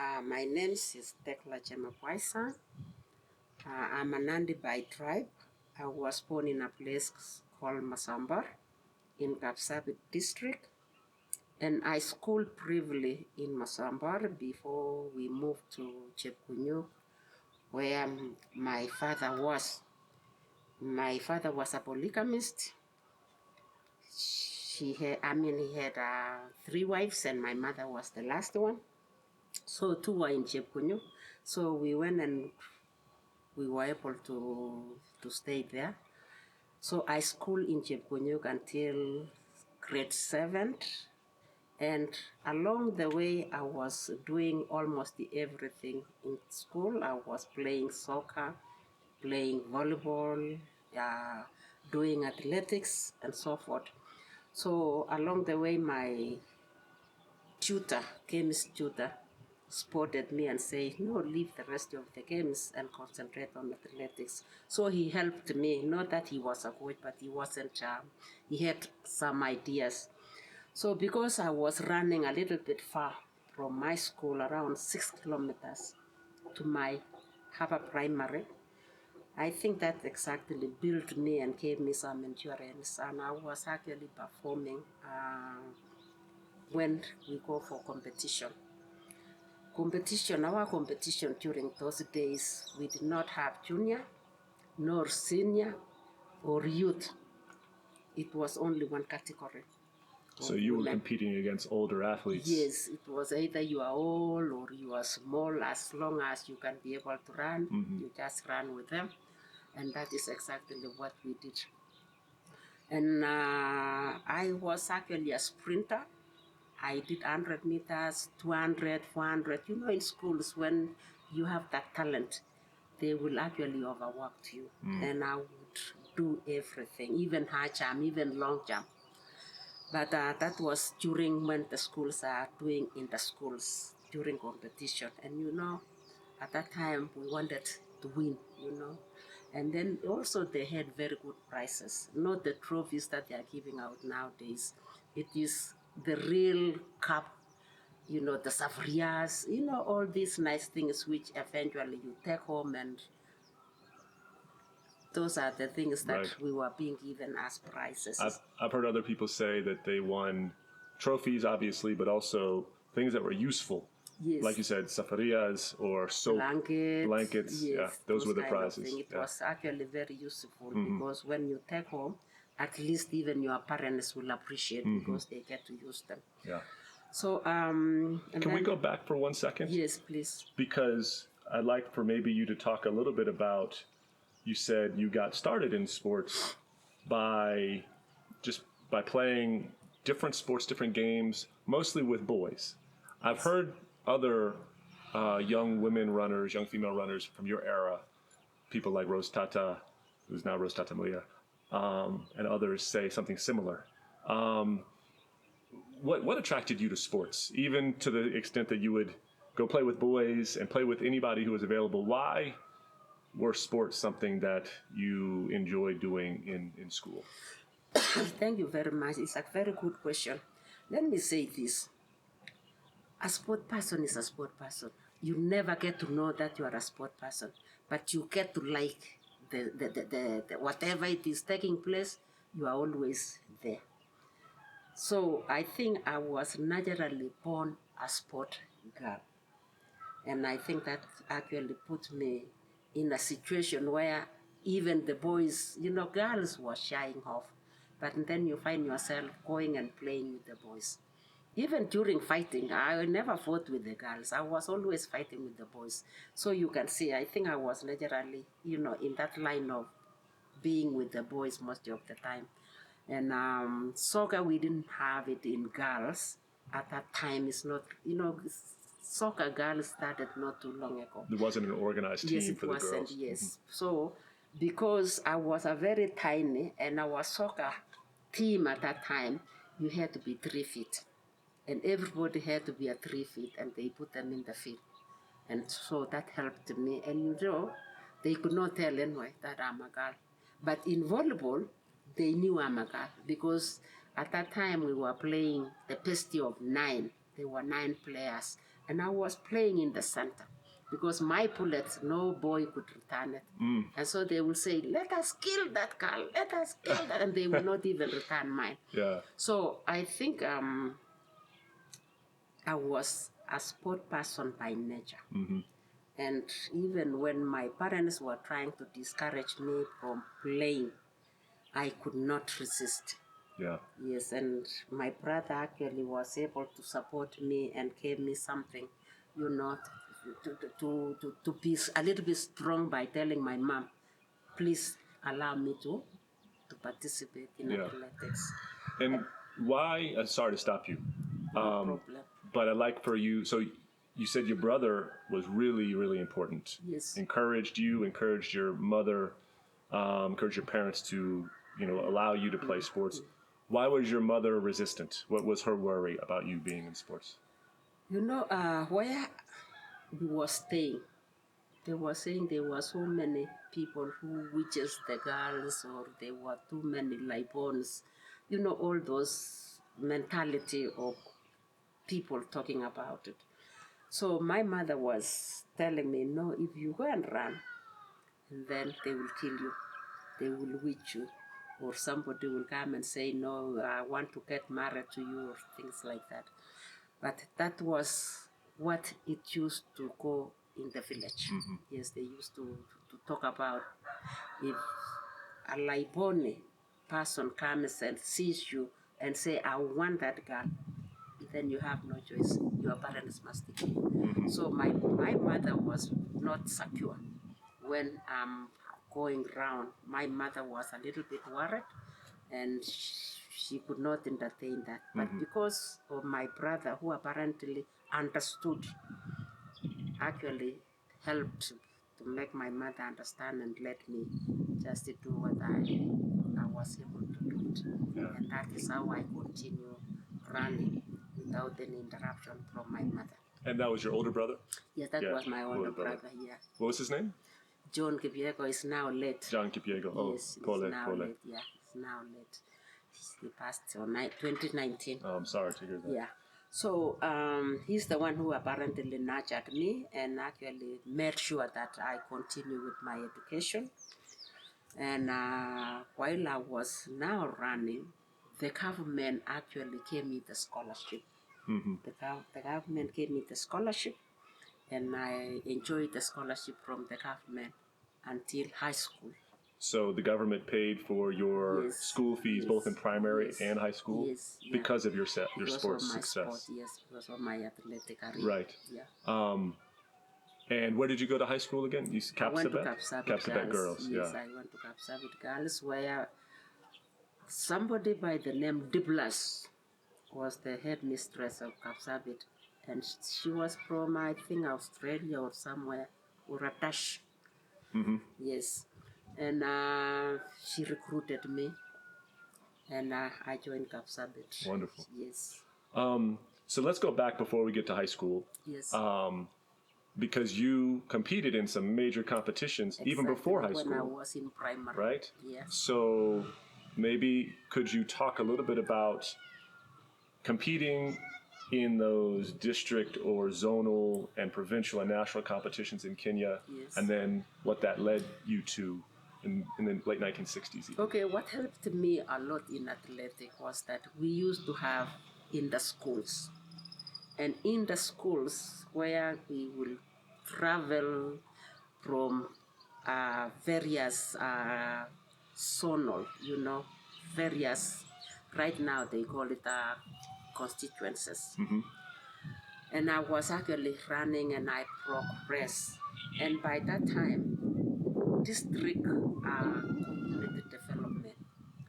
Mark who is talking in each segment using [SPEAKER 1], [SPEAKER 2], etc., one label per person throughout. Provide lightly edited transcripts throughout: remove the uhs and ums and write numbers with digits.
[SPEAKER 1] My name is Tecla Chemabwai-Sang. I'm a Nandi by tribe. I was born in a place called Masambar in Kapsabit district. And I schooled briefly in Masambar before we moved to Chepkunyuk, where my father was. My father was a polygamist. He had 3 wives, and my mother was the last one. So 2 were in Chepkunyuk. So we went and we were able to stay there. So I schooled in Chepkunyuk until grade 7. And along the way, I was doing almost everything in school. I was playing soccer, playing volleyball, doing athletics, and so forth. So along the way, my chemist tutor, spotted me and said, no, leave the rest of the games and concentrate on athletics. So he helped me, not that he was a coach, but he wasn't, he had some ideas. So because I was running a little bit far from my school, around 6 kilometers to my Harbour Primary, I think that exactly built me and gave me some endurance. And I was actually performing when we go for competition. Our competition during those days, we did not have junior, nor senior, or youth. It was only one category.
[SPEAKER 2] So you were competing against older athletes?
[SPEAKER 1] Yes, it was either you are old or you are small. As long as you can be able to run, you just run with them. And that is exactly what we did. And I was actually a sprinter. I did 100 meters, 200, 400. You know, in schools, when you have that talent, they will actually overwork you. And I would do everything, even high jump, even long jump. But that was during when the schools are doing in the schools during competition. And you know, at that time we wanted to win, you know. And then also they had very good prizes, not the trophies that they are giving out nowadays. It is the real cup, you know, the safrias, you know, all these nice things which eventually you take home, and those are the things that we were being given as prizes.
[SPEAKER 2] I've heard other people say that they won trophies, obviously, but also things that were useful.
[SPEAKER 1] Yes.
[SPEAKER 2] Like you said, safarias or soap, blankets.
[SPEAKER 1] Yes,
[SPEAKER 2] yeah, those were the prizes.
[SPEAKER 1] It was actually very useful because when you take home, at least even your parents will appreciate because they get to use them.
[SPEAKER 2] Yeah.
[SPEAKER 1] So,
[SPEAKER 2] can we go back for 1 second?
[SPEAKER 1] Yes, please.
[SPEAKER 2] Because I'd like for maybe you to talk a little bit about, you said you got started in sports by playing different sports, different games, mostly with boys. I've heard other young women runners, young female runners from your era, people like Rose Tata, who's now Rose Tata Malia, and others say something similar. What attracted you to sports, even to the extent that you would go play with boys and play with anybody who was available? Why were sports something that you enjoyed doing in school?
[SPEAKER 1] Thank you very much. It's a very good question. Let me say this. A sport person is a sport person. You never get to know that you are a sport person, but you get to like the whatever it is taking place, you are always there. So I think I was naturally born a sport girl. And I think that actually put me in a situation where even the boys, you know, girls were shying off. But then you find yourself going and playing with the boys. Even during fighting, I never fought with the girls. I was always fighting with the boys. So you can see, I think I was naturally, you know, in that line of being with the boys most of the time. And soccer, we didn't have it in girls. At that time, it's not, you know, soccer girls started not too long ago.
[SPEAKER 2] There wasn't an organized team for the girls.
[SPEAKER 1] Yes. So because I was a very tiny, and our soccer team at that time, you had to be 3 feet. And everybody had to be at 3 feet, and they put them in the field. And so that helped me. And you know, they could not tell anyway that I'm a girl. But in volleyball, they knew I'm a girl because at that time we were playing the best of 9. There were 9 players. and I was playing in the center because my bullets, no boy could return it. And so they will say, let us kill that girl, let us kill that, and they will not even return mine.
[SPEAKER 2] Yeah.
[SPEAKER 1] So I think I was a sport person by nature. And even when my parents were trying to discourage me from playing, I could not resist.
[SPEAKER 2] Yeah.
[SPEAKER 1] Yes, and my brother actually was able to support me and gave me something, you know, to be a little bit strong by telling my mom, please allow me to participate in athletics.
[SPEAKER 2] And why, sorry to stop you,
[SPEAKER 1] No problem.
[SPEAKER 2] but I'd like for you, so you said your brother was really, really important.
[SPEAKER 1] Yes.
[SPEAKER 2] Encouraged you, encouraged your mother, encouraged your parents to, allow you to play sports. Why was your mother resistant? What was her worry about you being in sports?
[SPEAKER 1] You know, where we were staying, they were saying there were so many people who witches the girls, or there were too many libons. You know, all those mentality of people talking about it. So my mother was telling me, no, if you go and run, and then they will kill you, they will witch you, or somebody will come and say, no, I want to get married to you, or things like that. But that was what it used to go in the village. Yes, they used to talk about if a Liboni person comes and sees you and say, I want that girl, then you have no choice. Your parents must take you. So my mother was not secure. When I'm going round, my mother was a little bit worried, and she could not entertain that. But because of my brother, who apparently understood, actually helped to make my mother understand and let me just do what I was able to do it. And that is how I continue running without any interruption from my mother.
[SPEAKER 2] And that was your older brother?
[SPEAKER 1] Yes, that was my older brother, yeah.
[SPEAKER 2] What was his name?
[SPEAKER 1] John Kipiego is now late.
[SPEAKER 2] John Kipiego. Oh,
[SPEAKER 1] yes,
[SPEAKER 2] Pole.
[SPEAKER 1] he's now late. Yeah, he's now late. He passed on 2019.
[SPEAKER 2] Oh, I'm sorry to hear that.
[SPEAKER 1] Yeah. So he's the one who apparently nurtured me and actually made sure that I continue with my education. And while I was now running, the government actually gave me the scholarship. The government gave me the scholarship, and I enjoyed the scholarship from the government until high school.
[SPEAKER 2] So the government paid for your school fees, both in primary and high school, because of your sports success.
[SPEAKER 1] Because of my athletic career.
[SPEAKER 2] Right.
[SPEAKER 1] Yeah.
[SPEAKER 2] And where did you go to high school again?
[SPEAKER 1] I went to
[SPEAKER 2] Kapsabet Girls.
[SPEAKER 1] Yes, I went to Kapsabet Girls, where somebody by the name Diblas was the headmistress of Kapsabet, and she was from, I think, Australia or somewhere, or a Dutch. Yes. And she recruited me, and I joined Kapsabet.
[SPEAKER 2] Wonderful.
[SPEAKER 1] Yes.
[SPEAKER 2] So let's go back before we get to high school.
[SPEAKER 1] Yes.
[SPEAKER 2] Because you competed in some major competitions even before high school.
[SPEAKER 1] When I was in primary.
[SPEAKER 2] Right?
[SPEAKER 1] Yes.
[SPEAKER 2] So maybe could you talk a little bit about competing in those district or zonal and provincial and national competitions in Kenya, and then what that led you to in the late 1960s? Even.
[SPEAKER 1] Okay, what helped me a lot in athletic was that we used to have in the schools. And in the schools where we will travel from various zonal, various, right now they call it constituencies. And I was actually running and I progressed. And by that time, district community development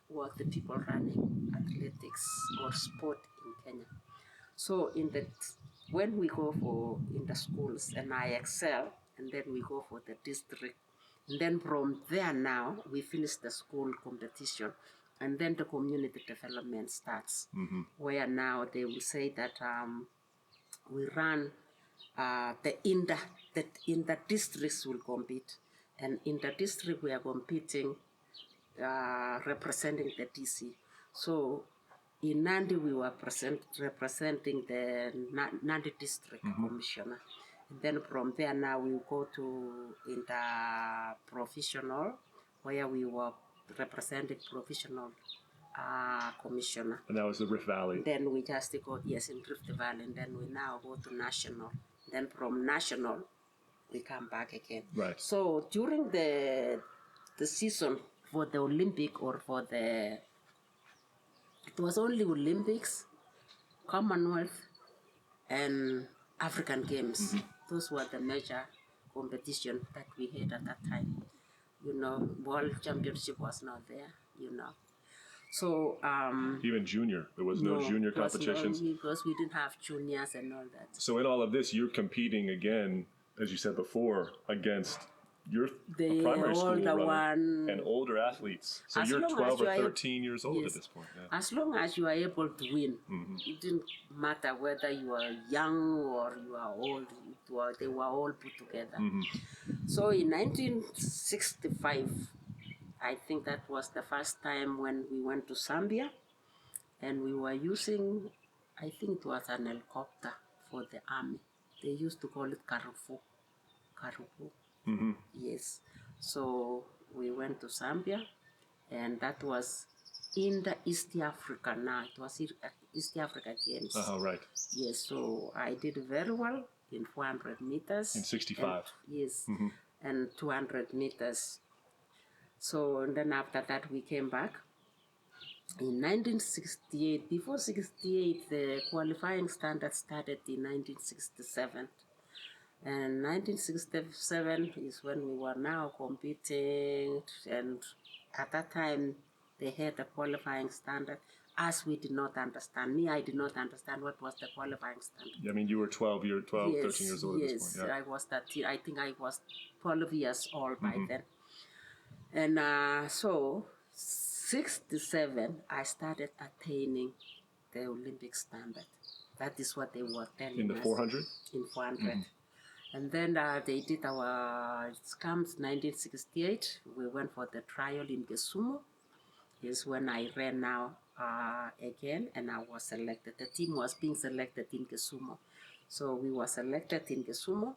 [SPEAKER 1] was the people running athletics or sport in Kenya. So when we go in the schools and I excel, and then we go for the district, and then from there now we finish the school competition, and then the community development starts, where now they will say that we run in the districts will compete, and in the district we are competing representing the DC. So in Nandi, we were representing the Nandi District Commissioner. And then from there now we go to interprofessional, where we were representing provisional commissioner.
[SPEAKER 2] And that was the Rift Valley.
[SPEAKER 1] Then we just go, yes, in Rift Valley, and then we now go to national. Then from national, we come back again.
[SPEAKER 2] Right.
[SPEAKER 1] So during the season for the Olympic or for the, it was only Olympics, Commonwealth, and African Games. Those were the major competition that we had at that time. You know, World Championship was not there, you know. So
[SPEAKER 2] even junior, there was no junior competitions.
[SPEAKER 1] No, because we didn't have juniors and all that.
[SPEAKER 2] So in all of this, you're competing again, as you said before, against your primary school and older athletes. So you're 12 or 13 years old at this point. Yeah.
[SPEAKER 1] As long as you are able to win, it didn't matter whether you are young or you are old. They were all put together. So in 1965, I think that was the first time when we went to Zambia, and we were using, I think it was an helicopter for the army. They used to call it Karufu. Yes. So we went to Zambia, and that was in the East Africa now. It was East Africa Games.
[SPEAKER 2] Right.
[SPEAKER 1] Yes, so I did very well in 400 meters.
[SPEAKER 2] In 65.
[SPEAKER 1] Yes, and 200 meters. So, and then after that, we came back. In 1968, before 68, the qualifying standard started in 1967. And 1967 is when we were now competing. And at that time, they had a qualifying standard, as we did not understand. Me, I did not understand what was the qualifying standard.
[SPEAKER 2] I mean, you were 13 years old at this point.
[SPEAKER 1] Yes, I was 13. I think I was 12 years old by then. And so, 67, I started attaining the Olympic standard. That is what they were telling us.
[SPEAKER 2] In the 400?
[SPEAKER 1] In 400. And then they did it comes 1968, we went for the trial in Kisumu. Yes, when I ran now again, and I was selected. The team was being selected in Kisumu. So we were selected in Kisumu,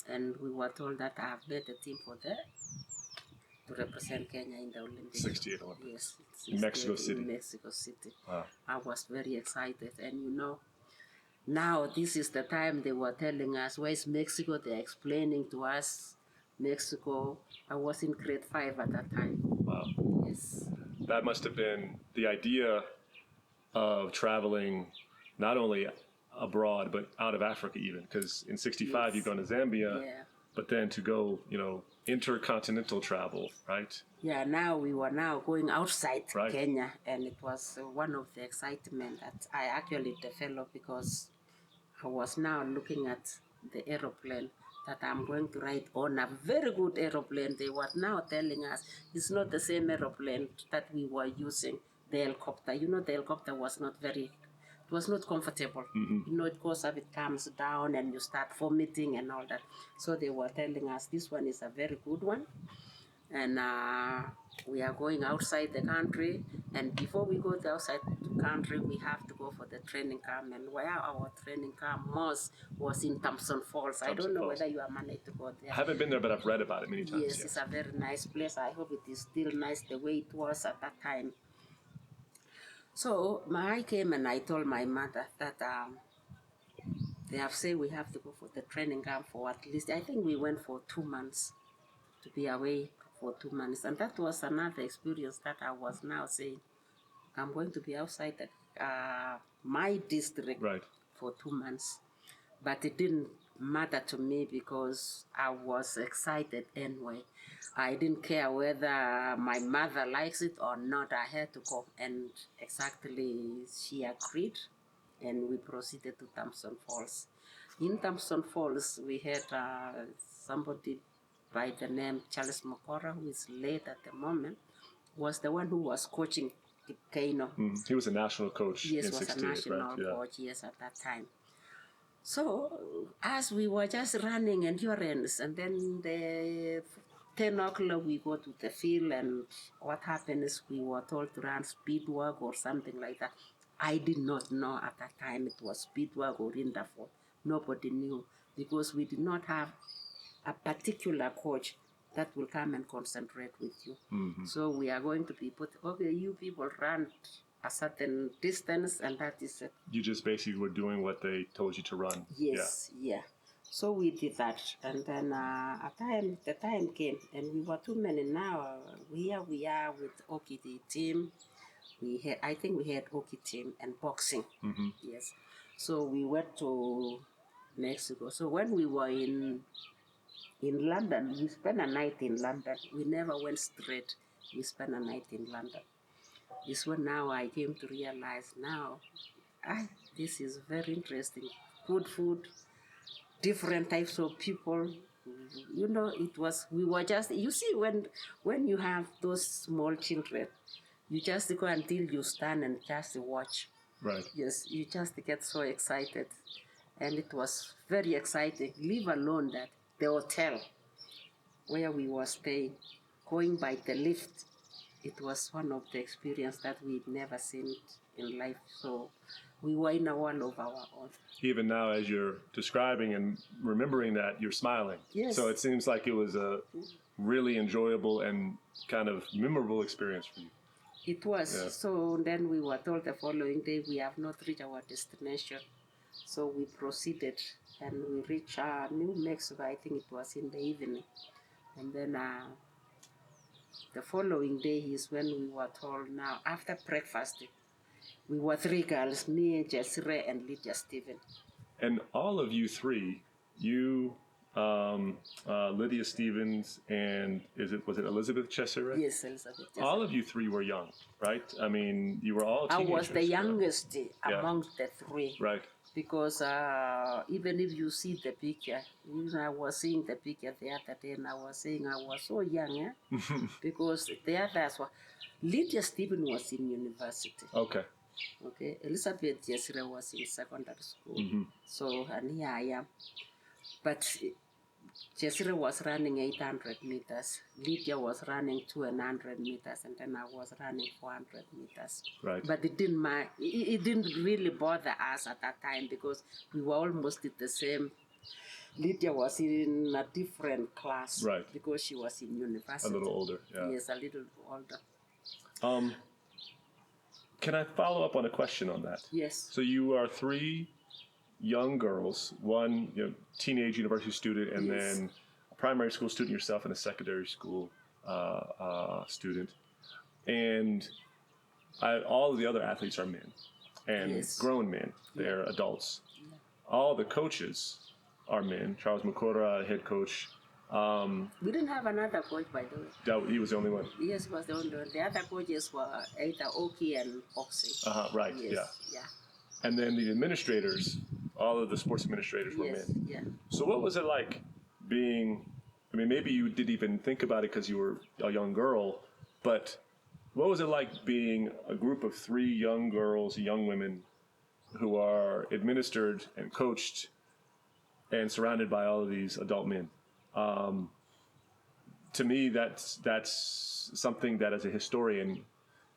[SPEAKER 1] and we were told that I have made the team for to represent Kenya in the Olympics.
[SPEAKER 2] 68 Olympics.
[SPEAKER 1] Yes.
[SPEAKER 2] In Mexico City.
[SPEAKER 1] In Mexico City.
[SPEAKER 2] Wow.
[SPEAKER 1] I was very excited. And you know, now this is the time they were telling us, where's Mexico? They're explaining to us, Mexico. I was in grade 5 at that time.
[SPEAKER 2] Wow.
[SPEAKER 1] Yes.
[SPEAKER 2] That must have been the idea of traveling not only abroad, but out of Africa even. Because in 65, you've gone to Zambia.
[SPEAKER 1] Yeah.
[SPEAKER 2] But then to go, intercontinental travel, right?
[SPEAKER 1] Yeah, now we were going outside Kenya, and it was one of the excitement that I actually developed, because I was now looking at the aeroplane that I'm going to ride on, a very good aeroplane. They were now telling us it's not the same aeroplane that we were using, the helicopter. You know, the helicopter was not it was not comfortable. You know, it goes up, it comes down, and you start vomiting and all that. So they were telling us this one is a very good one. And we are going outside the country. And before we go to outside the country, we have to go for the training camp. And where our training camp was in Thompson Falls. I don't know whether you are managed to go there.
[SPEAKER 2] I haven't been there, but I've read about it many times.
[SPEAKER 1] Yes, it's a very nice place. I hope it is still nice the way it was at that time. So I came and I told my mother that they have said we have to go for the training camp for at least, I think we went for 2 months, to be away for 2 months. And that was another experience that I was now saying, I'm going to be outside my district for 2 months. But it didn't matter to me because I was excited anyway. I didn't care whether my mother likes it or not. I had to go, and exactly she agreed, and we proceeded to Thompson Falls. In Thompson Falls, we had somebody by the name Charles Mokora, who is late at the moment, was the one who was coaching Kano.
[SPEAKER 2] He was a national coach in 68,
[SPEAKER 1] Yes, was a national coach, yes, at that time. So, as we were just running endurance, and then the 10 o'clock we go to the field, and what happened is we were told to run speed work or something like that. I did not know at that time it was speedwork or Rindaford. Nobody knew because we did not have a particular coach that will come and concentrate with you. So we are going to be put, okay, you people run a certain distance and that is it.
[SPEAKER 2] You just basically were doing what they told you to run.
[SPEAKER 1] Yes, yeah. So we did that, and then the time came, and we were too many. Now here we are with Oki the team. I think we had Oki team and boxing. Yes. So we went to Mexico. So when we were in London, we spent a night in London. We never went straight. We spent a night in London. This one now I came to realize now, this is very interesting. Good food, different types of people. You know, we were just, you see, when you have those small children, you just go until you stand and just watch.
[SPEAKER 2] Right.
[SPEAKER 1] Yes, you just get so excited. And it was very exciting, leave alone that the hotel where we were staying, going by the lift, it was one of the experience that we'd never seen in life. So we were in a world of our own.
[SPEAKER 2] Even now, as you're describing and remembering that, you're smiling.
[SPEAKER 1] Yes.
[SPEAKER 2] So it seems like it was a really enjoyable and kind of memorable experience for you.
[SPEAKER 1] It was.
[SPEAKER 2] Yeah.
[SPEAKER 1] So then we were told the following day we have not reached our destination. So we proceeded and we reached New Mexico. I think it was in the evening. And then the following day is when we were told now, after breakfast, we were 3 girls, me, Jessire, and Lydia Stephen.
[SPEAKER 2] And all of you three, you, Lydia Stevens, and was it Elizabeth Chesser?
[SPEAKER 1] Yes, Elizabeth Chesser.
[SPEAKER 2] All of you three were young, right? I mean, you were all teenagers.
[SPEAKER 1] I was the youngest among the 3.
[SPEAKER 2] Right.
[SPEAKER 1] Because even if you see the picture, I was seeing the picture the other day and I was saying I was so young, because the others were, Lydia Stephen was in university.
[SPEAKER 2] Okay.
[SPEAKER 1] Okay, Elizabeth Jessire was in secondary school. So, and here I am. But Jessire was running 800 meters, Lydia was running 200 meters, and then I was running 400 meters.
[SPEAKER 2] Right.
[SPEAKER 1] But it didn't really bother us at that time because we were almost the same. Lydia was in a different class,
[SPEAKER 2] right,
[SPEAKER 1] because she was in university.
[SPEAKER 2] A little older, yeah.
[SPEAKER 1] Yes, a little older.
[SPEAKER 2] Can I follow up on a question on that?
[SPEAKER 1] Yes.
[SPEAKER 2] So you are 3 young girls, one teenage university student, and
[SPEAKER 1] Yes.
[SPEAKER 2] then a primary school student yourself, and a secondary school student. And all of the other athletes are men, and
[SPEAKER 1] Yes.
[SPEAKER 2] grown men. They're adults. All the coaches are men. Charles Mukora, head coach.
[SPEAKER 1] We didn't have another coach, by the way.
[SPEAKER 2] He was the only one.
[SPEAKER 1] Yes, he was the only one. The other coaches were either Oki and boxing.
[SPEAKER 2] Right,
[SPEAKER 1] Yes.
[SPEAKER 2] yeah. And then the administrators, all of the sports administrators were
[SPEAKER 1] Yes,
[SPEAKER 2] men.
[SPEAKER 1] yeah.
[SPEAKER 2] So what was it like being, I mean, maybe you didn't even think about it because you were a young girl, but what was it like being a group of 3 young girls, young women, who are administered and coached and surrounded by all of these adult men? To me, that's something that as a historian,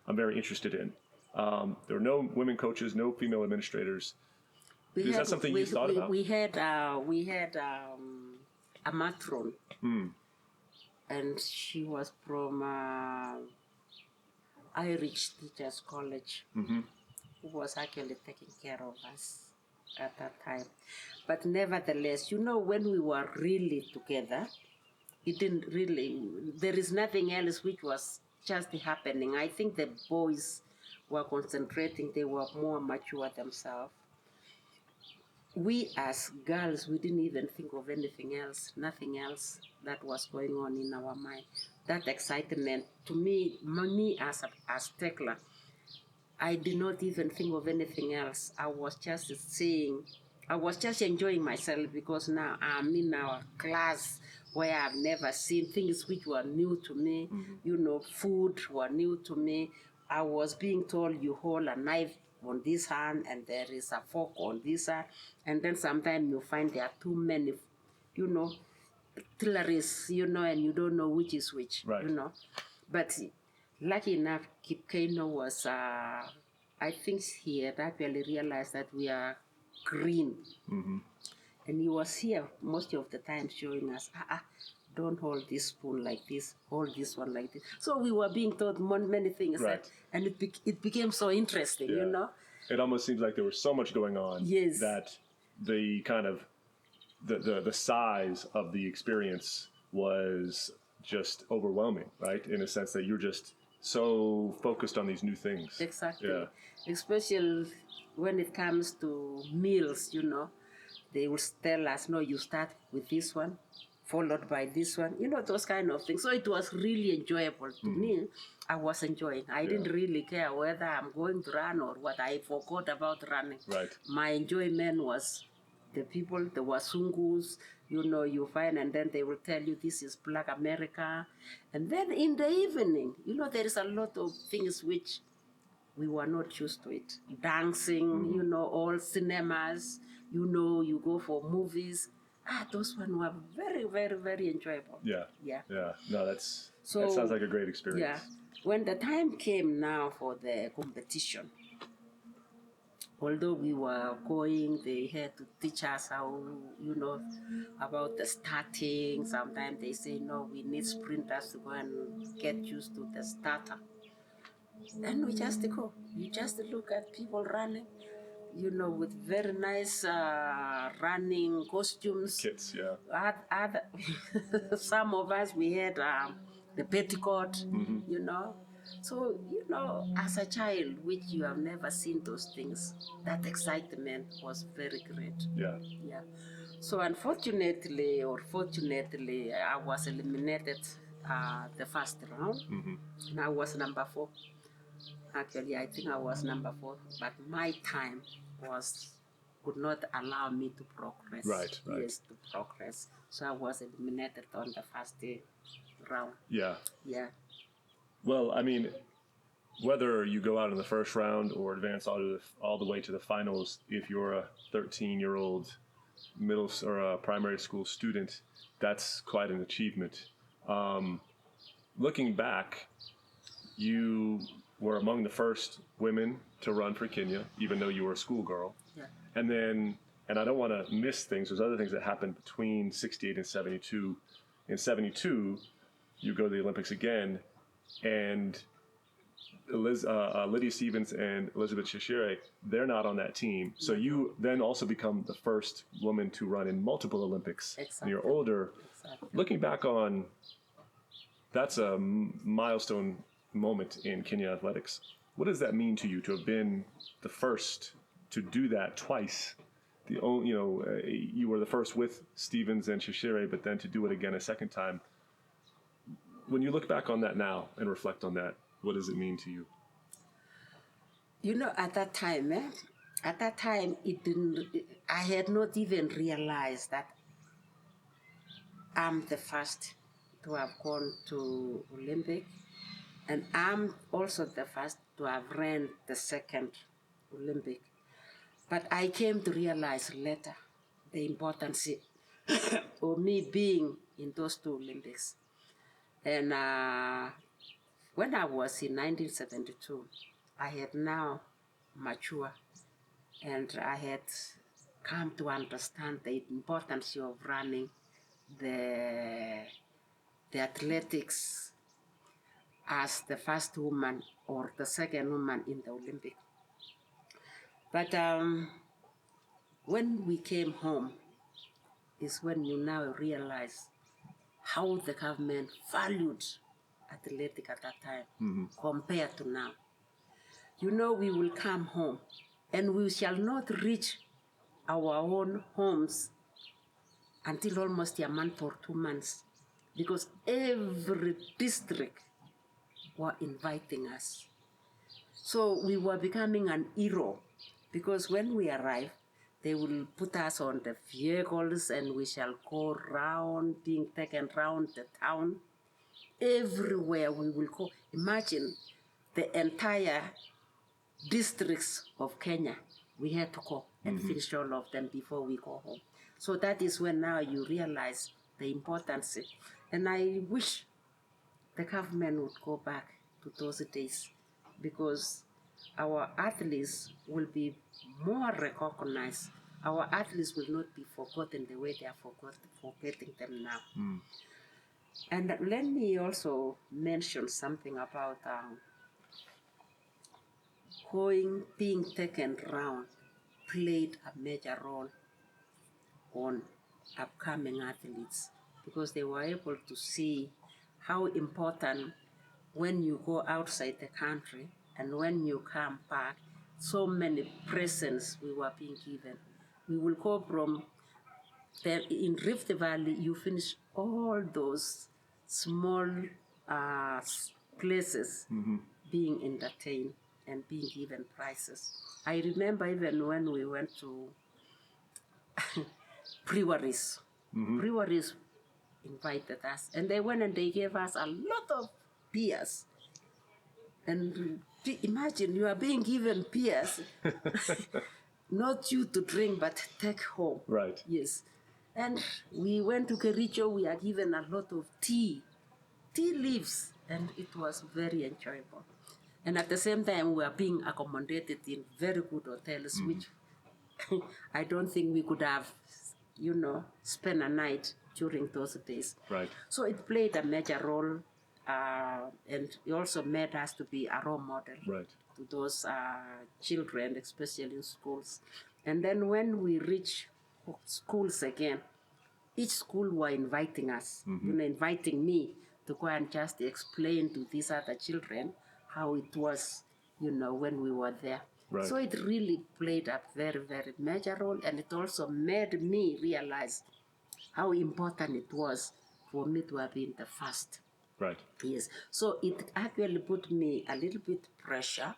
[SPEAKER 2] I'm very interested in. There were no women coaches, no female administrators. Is that something you thought about?
[SPEAKER 1] We had a matron, and she was from Irish Teachers College, who was actually taking care of us at that time. But nevertheless, when we were really together, it didn't really, there is nothing else which was just happening. I think the boys were concentrating, they were more mature themselves. We as girls, we didn't even think of anything else, nothing else that was going on in our mind. That excitement, to me as Tecla, I did not even think of anything else. I was just enjoying myself because now I'm in our class where I've never seen things which were new to me. Food were new to me. I was being told you hold a knife on this hand and there is a fork on this hand. And then sometimes you find there are too many, cutleries, and you don't know which is which,
[SPEAKER 2] Right.
[SPEAKER 1] But lucky enough, Kip Kano was a I think he had actually realized that we are green. And he was here most of the time showing us, don't hold this spoon like this, hold this one like this. So we were being taught many things,
[SPEAKER 2] Right.
[SPEAKER 1] and it became so interesting, you know?
[SPEAKER 2] It almost seems like there was so much going on
[SPEAKER 1] Yes.
[SPEAKER 2] that the kind of the size of the experience was just overwhelming, right? In a sense that you're just so focused on these new things.
[SPEAKER 1] Exactly.
[SPEAKER 2] Yeah.
[SPEAKER 1] Especially when it comes to meals, you know, they will tell us, no, you start with this one, followed by this one, you know, those kind of things. So it was really enjoyable to me. I was enjoying. I didn't really care whether I'm going to run or what. I forgot about running.
[SPEAKER 2] Right.
[SPEAKER 1] My enjoyment was the people, the Wasungus, you know, you find, and then they will tell you this is Black America. And then in the evening, you know, there is a lot of things which we were not used to it. Dancing, you know, all cinemas, you know, you go for movies. Those ones were very, very, very enjoyable.
[SPEAKER 2] Yeah.
[SPEAKER 1] Yeah.
[SPEAKER 2] Yeah. No, that
[SPEAKER 1] So,
[SPEAKER 2] sounds like a great experience.
[SPEAKER 1] Yeah. When the time came now for the competition, although we were going, they had to teach us how, you know, about the starting. Sometimes they say, no, we need sprinters to go and get used to the starter. And we just go. You just look at people running, you know, with very nice running costumes.
[SPEAKER 2] Kits, yeah.
[SPEAKER 1] Other, some of us, we had the petticoat, you know. So, you know, as a child, which you have never seen those things, that excitement was very great.
[SPEAKER 2] Yeah.
[SPEAKER 1] Yeah. So unfortunately, or fortunately, I was eliminated the first round, and I was number 4. Actually, I think I was number 4, but my time could not allow me to progress.
[SPEAKER 2] Right.
[SPEAKER 1] Yes, to progress. So I was eliminated on the first round.
[SPEAKER 2] Yeah.
[SPEAKER 1] Yeah.
[SPEAKER 2] Well, I mean, whether you go out in the first round or advance all the way to the finals, if you're a 13-year-old middle or a primary school student, that's quite an achievement. Looking back, you were among the first women to run for Kenya, even though you were a schoolgirl.
[SPEAKER 1] Yeah.
[SPEAKER 2] And then, and I don't want to miss things, there's other things that happened between 68 and 72. In 72, you go to the Olympics again, and Lydia Stevens and Elizabeth Shishire, they're not on that team. So you then also become the first woman to run in multiple Olympics.
[SPEAKER 1] Exactly.
[SPEAKER 2] And you're older.
[SPEAKER 1] Exactly.
[SPEAKER 2] Looking back on, that's a milestone moment in Kenya athletics. What does that mean to you to have been the first to do that twice? You were the first with Stevens and Shishire, but then to do it again a second time. When you look back on that now and reflect on that, what does it mean to you?
[SPEAKER 1] You know, at that time, I had not even realized that I'm the first to have gone to Olympic, and I'm also the first to have ran the second Olympic. But I came to realize later the importance of me being in those 2 Olympics. And when I was in 1972, I had now matured, and I had come to understand the importance of running the athletics as the first woman or the second woman in the Olympic. But when we came home is when you now realize how the government valued athletics at that time compared to now. You know, we will come home and we shall not reach our own homes until almost a month or 2 months, because every district were inviting us. So we were becoming an hero, because when we arrived, they will put us on the vehicles and we shall go round, being taken round the town. Everywhere we will go. Imagine the entire districts of Kenya. We had to go and finish all of them before we go home. So that is when now you realize the importance. And I wish the government would go back to those days, because our athletes will be more recognized. Our athletes will not be forgotten the way they are forgetting them now. And let me also mention something about being taken round played a major role on upcoming athletes because they were able to see how important when you go outside the country and when you come back, so many presents we were being given. We will go from there in Rift Valley, you finish all those small places being entertained and being given prizes. I remember even when we went to breweries. Breweries invited us, and they went and they gave us a lot of beers. And imagine you are being given beers, not you to drink, but take home.
[SPEAKER 2] Right.
[SPEAKER 1] Yes. And we went to Kericho, we are given a lot of tea leaves, and it was very enjoyable. And at the same time, we are being accommodated in very good hotels, which I don't think we could have, spent a night during those days.
[SPEAKER 2] Right.
[SPEAKER 1] So it played a major role, and it also made us to be a role model
[SPEAKER 2] Right.
[SPEAKER 1] to those children, especially in schools. And then when we reach schools again, each school were inviting us, inviting me to go and just explain to these other children how it was, when we were there.
[SPEAKER 2] Right.
[SPEAKER 1] So it really played a very, very major role, and it also made me realize how important it was for me to have been the first.
[SPEAKER 2] Right.
[SPEAKER 1] Yes. So it actually put me a little bit pressure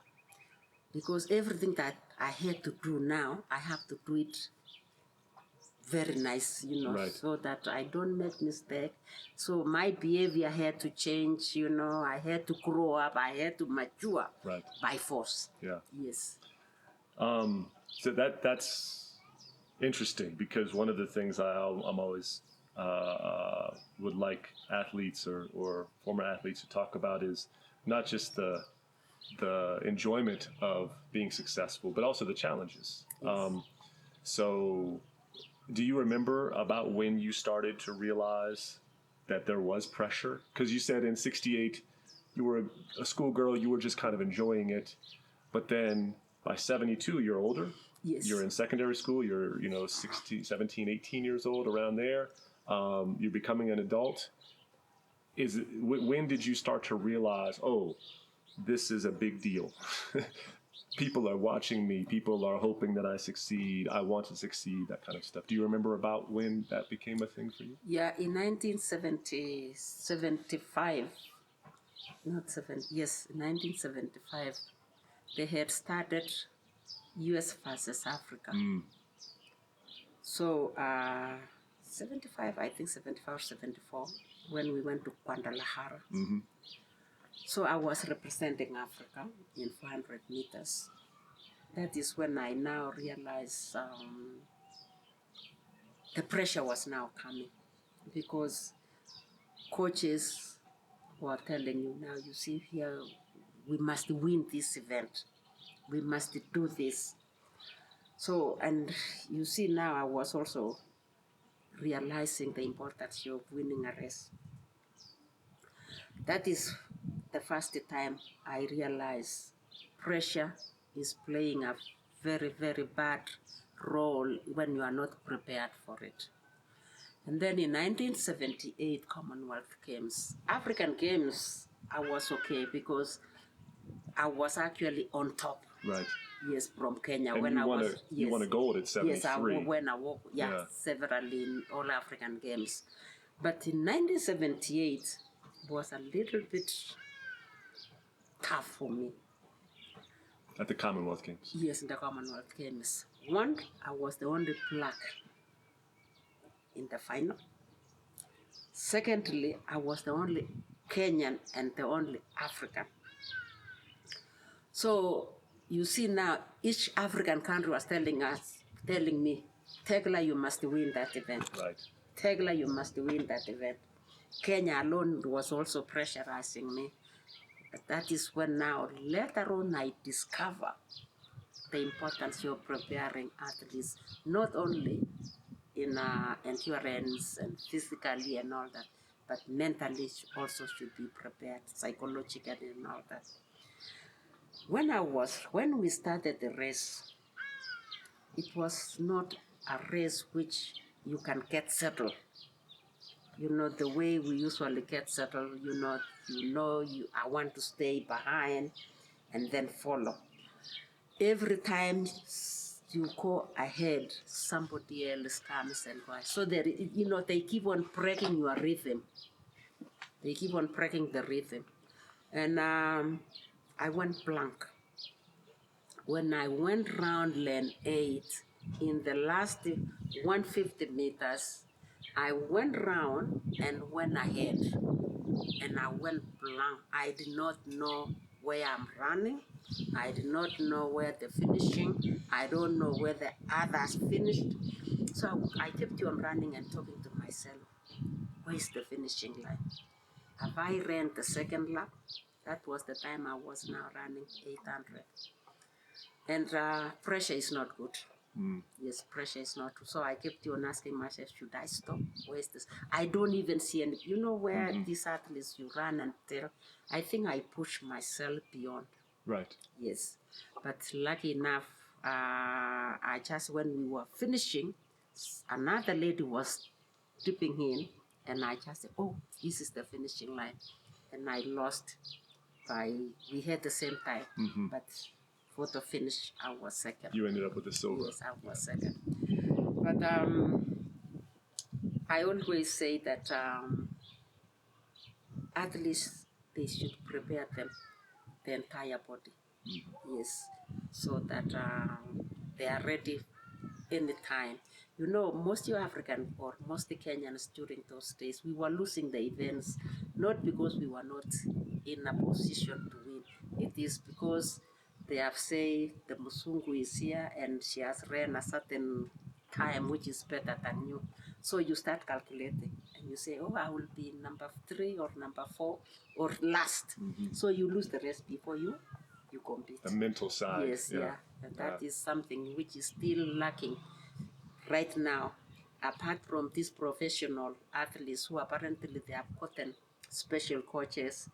[SPEAKER 1] because everything that I had to do now, I have to do it very nice,
[SPEAKER 2] Right.
[SPEAKER 1] so that I don't make mistake. So my behavior had to change, I had to grow up, I had to mature
[SPEAKER 2] Right.
[SPEAKER 1] by force.
[SPEAKER 2] Yeah.
[SPEAKER 1] Yes.
[SPEAKER 2] So that's interesting because one of the things I'm always would like athletes or former athletes to talk about is not just the enjoyment of being successful, but also the challenges.
[SPEAKER 1] Yes.
[SPEAKER 2] So do you remember about when you started to realize that there was pressure? Because you said in '68 you were a schoolgirl, you were just kind of enjoying it, but then by '72 you're older.
[SPEAKER 1] Yes.
[SPEAKER 2] You're in secondary school. You're 16, 17, 18 years old, around there. You're becoming an adult. When did you start to realize, oh, this is a big deal? People are watching me. People are hoping that I succeed. I want to succeed, that kind of stuff. Do you remember about when that became a thing for you?
[SPEAKER 1] Yeah, in 1975, not 1975, they had started US versus Africa. So 75, I think 75 or 74, when we went to Guadalajara. So I was representing Africa in 400 meters. That is when I now realize the pressure was now coming because coaches were telling you, now you see here, we must win this event. We must do this. So, and you see now I was also realizing the importance of winning a race. That is the first time I realized pressure is playing a very, very bad role when you are not prepared for it. And then in 1978 Commonwealth Games, African Games, I was okay because I was actually on top.
[SPEAKER 2] Right.
[SPEAKER 1] Yes, from Kenya.
[SPEAKER 2] And
[SPEAKER 1] when
[SPEAKER 2] you won a gold at 73.
[SPEAKER 1] Yes, when I walked, several in all African Games. But in 1978 was a little bit tough for me.
[SPEAKER 2] At the Commonwealth Games.
[SPEAKER 1] Yes, in the Commonwealth Games. One, I was the only black in the final. Secondly, I was the only Kenyan and the only African. So you see now, each African country was telling me, Tecla, you must win that event.
[SPEAKER 2] Right.
[SPEAKER 1] Tecla, you must win that event. Kenya alone was also pressurizing me That is when now, later on, I discover the importance of preparing athletes, not only in endurance and physically and all that, but mentally also should be prepared, psychologically and all that. When we started the race, it was not a race which you can get settled. You know, the way we usually get settled, I want to stay behind and then follow. Every time you go ahead, somebody else comes and goes. So they keep on breaking your rhythm. They keep on breaking the rhythm. And I went blank. When I went round lane 8, in the last 150 meters, I went round and went ahead. And I went blank. I did not know where I'm running. I did not know where the finishing. I don't know where the others finished. So I kept on running and talking to myself, where's the finishing line? Have I ran the second lap? That was the time I was now running 800. And pressure is not good. Yes, pressure is not good. So I kept on asking myself, should I stop? Where's this? I don't even see any. You know where these athletes, you run and tell. I think I pushed myself beyond.
[SPEAKER 2] Right.
[SPEAKER 1] Yes. But lucky enough, when we were finishing, another lady was dipping in, and I just said, oh, this is the finishing line. And I lost we had the same time, but for the finish, I was second.
[SPEAKER 2] You ended up with the silver.
[SPEAKER 1] Yes, I was second. But I always say that athletes, they should prepare the entire body. Yes, so that they are ready anytime. You know, most African or most Kenyans during those days, we were losing the events, not because we were not in a position to win. It is because they have said the Musungu is here and she has ran a certain time which is better than you. So you start calculating and you say, oh, I will be number 3 or number 4 or last. So you lose the race before you compete.
[SPEAKER 2] The mental side.
[SPEAKER 1] Yes, yeah. And that is something which is still lacking right now, apart from these professional athletes who apparently they have gotten special coaches,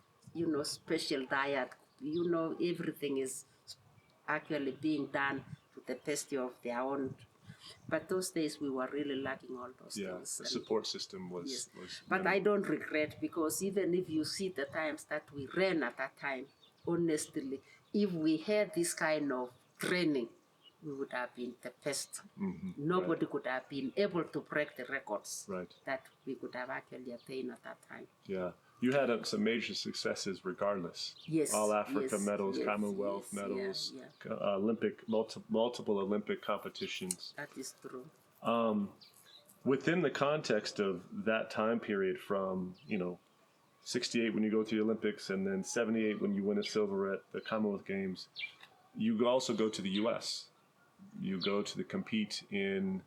[SPEAKER 1] special diet, everything is actually being done to the best of their own. But those days we were really lacking all those things.
[SPEAKER 2] The support system was.
[SPEAKER 1] But I don't regret, because even if you see the times that we ran at that time, honestly, if we had this kind of training, we would have been the best. Nobody could have been able to break the records that we could have actually attained at that time.
[SPEAKER 2] Yeah. You had some major successes regardless.
[SPEAKER 1] Yes.
[SPEAKER 2] All Africa medals, Commonwealth medals, Olympic, multiple Olympic competitions.
[SPEAKER 1] That is true.
[SPEAKER 2] Within the context of that time period from, 68 when you go to the Olympics and then 78 when you win a silver at the Commonwealth Games, you also go to the U.S. You go to compete in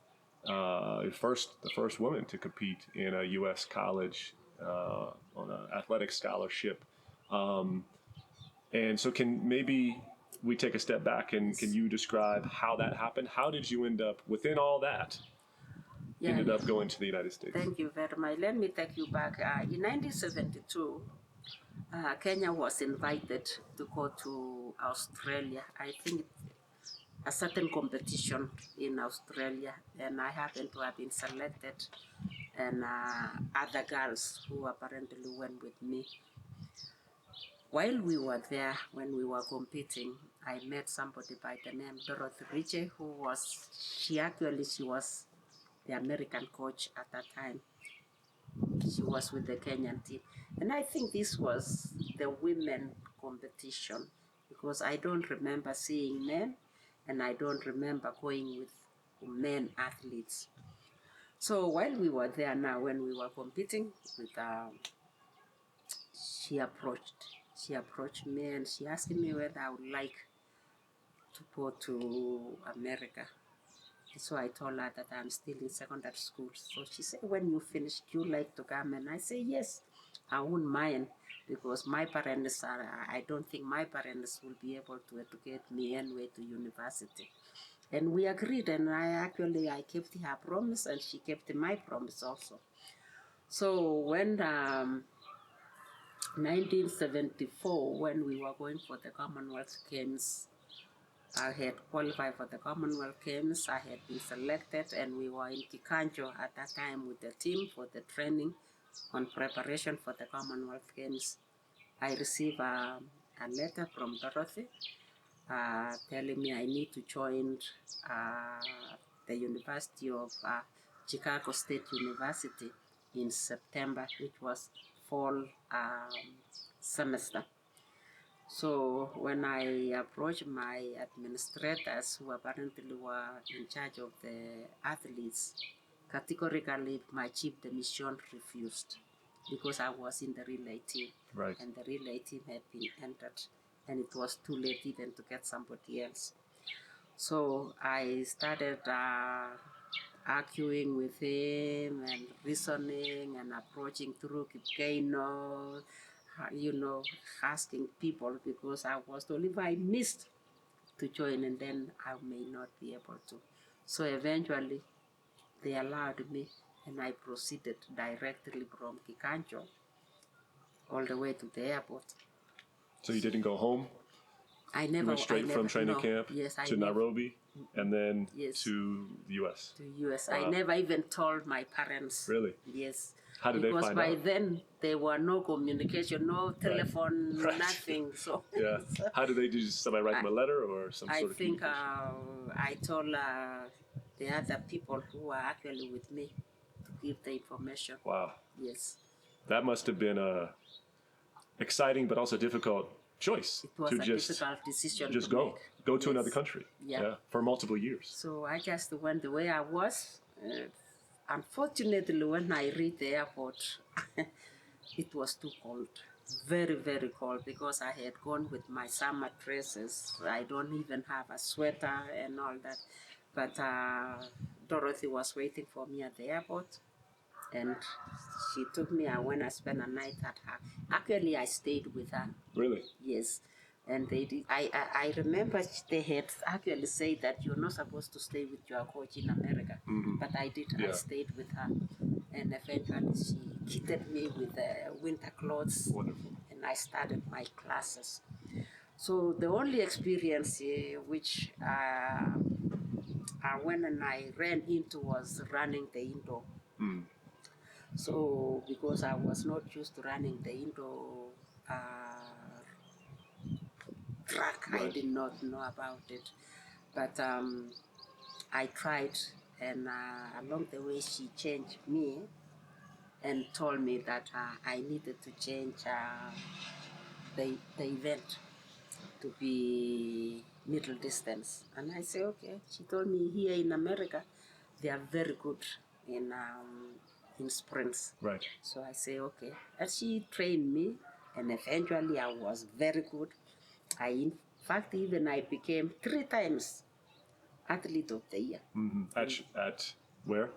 [SPEAKER 2] the first woman to compete in a U.S. college on an athletic scholarship. And so maybe we take a step back and can you describe how that happened? How did you end up, within all that, ended up going to the United States?
[SPEAKER 1] Thank you very much. Let me take you back. In 1972, Kenya was invited to go to Australia. I think a certain competition in Australia, and I happened to have been selected, and other girls who apparently went with me. While we were there, when we were competing, I met somebody by the name Dorothy, who was the American coach at that time. She was with the Kenyan team. And I think this was the women competition, because I don't remember seeing men, and I don't remember going with men athletes. So while we were there now, when we were competing, she approached me and she asked me whether I would like to go to America. So I told her that I'm still in secondary school. So she said, when you finish, do you like to come? And I said, yes, I wouldn't mind. because my parents are, I don't think my parents will be able to educate me anyway to university. And we agreed, and I kept her promise, and she kept my promise also. So when 1974, when we were going for the Commonwealth Games, I had qualified for the Commonwealth Games. I had been selected, and we were in Kikanjo at that time with the team for the training on preparation for the Commonwealth Games. I received a letter from Dorothy telling me I need to join the University of Chicago State University in September, which was fall semester. So when I approached my administrators, who apparently were in charge of the athletes, categorically my chief de mission refused because I was in the relay team.
[SPEAKER 2] Right.
[SPEAKER 1] And the relay team had been entered, and it was too late even to get somebody else. So I started arguing with him and reasoning and approaching through Kipkeino, asking people, because I was told if I missed to join, and then I may not be able to. So eventually they allowed me, and I proceeded directly from Kikanjo all the way to the airport.
[SPEAKER 2] So you didn't go home?
[SPEAKER 1] I never
[SPEAKER 2] You went straight from training camp to Nairobi and then to the U.S.?
[SPEAKER 1] To U.S.
[SPEAKER 2] Wow.
[SPEAKER 1] I never even told my parents.
[SPEAKER 2] Really?
[SPEAKER 1] Yes.
[SPEAKER 2] How did they find out?
[SPEAKER 1] Because by then there were no communication, no telephone,
[SPEAKER 2] Right.
[SPEAKER 1] nothing. So
[SPEAKER 2] yeah. How did they do? Somebody write them a letter or some sort of communication?
[SPEAKER 1] I told the other people who were actually with me to give the information.
[SPEAKER 2] Wow.
[SPEAKER 1] Yes.
[SPEAKER 2] That must have been a exciting but also difficult choice.
[SPEAKER 1] It was
[SPEAKER 2] to
[SPEAKER 1] a difficult decision
[SPEAKER 2] just
[SPEAKER 1] to
[SPEAKER 2] go.
[SPEAKER 1] make.
[SPEAKER 2] Go to another country.
[SPEAKER 1] Yeah.
[SPEAKER 2] For multiple years.
[SPEAKER 1] So I just went the way I was. Unfortunately, when I reached the airport, it was too cold. Very, very cold, because I had gone with my summer dresses. I don't even have a sweater and all that. But Dorothy was waiting for me at the airport, and she took me. I went and spent a night at her. Actually, I stayed with her.
[SPEAKER 2] Really?
[SPEAKER 1] Yes. And they did. I remember they had actually said that you're not supposed to stay with your coach in America.
[SPEAKER 2] Mm-hmm.
[SPEAKER 1] But I did.
[SPEAKER 2] Yeah.
[SPEAKER 1] I stayed with her. And eventually she kitted me with winter clothes.
[SPEAKER 2] Wonderful.
[SPEAKER 1] And I started my classes. So the only experience which when I ran into was running the indoor.
[SPEAKER 2] Mm.
[SPEAKER 1] So because I was not used to running the indoor track,
[SPEAKER 2] Right.
[SPEAKER 1] I did not know about it. But I tried, and along the way she changed me and told me that I needed to change the event to be middle distance. And I said, okay. She told me here in America, they are very good in sprints.
[SPEAKER 2] Right.
[SPEAKER 1] So I say, okay. And she trained me, and eventually I was very good. In fact, even I became 3 times Athlete of the Year.
[SPEAKER 2] Mm-hmm. At where?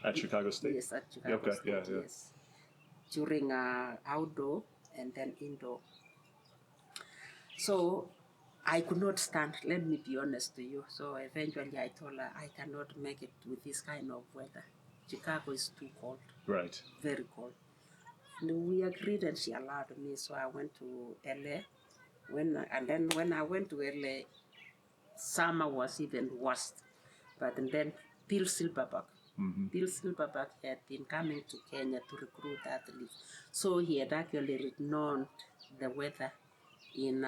[SPEAKER 2] At Chicago State?
[SPEAKER 1] Yes, at Chicago State,
[SPEAKER 2] yeah.
[SPEAKER 1] yes. During outdoor and then indoor. So I could not stand, let me be honest to you. So eventually I told her I cannot make it with this kind of weather. Chicago is too cold.
[SPEAKER 2] Right.
[SPEAKER 1] Very cold. And we agreed, and she allowed me. So I went to LA. When I went to LA, summer was even worse. But then Bill Silverback.
[SPEAKER 2] Mm-hmm.
[SPEAKER 1] Bill Silverback had been coming to Kenya to recruit athletes. So he had actually known the weather in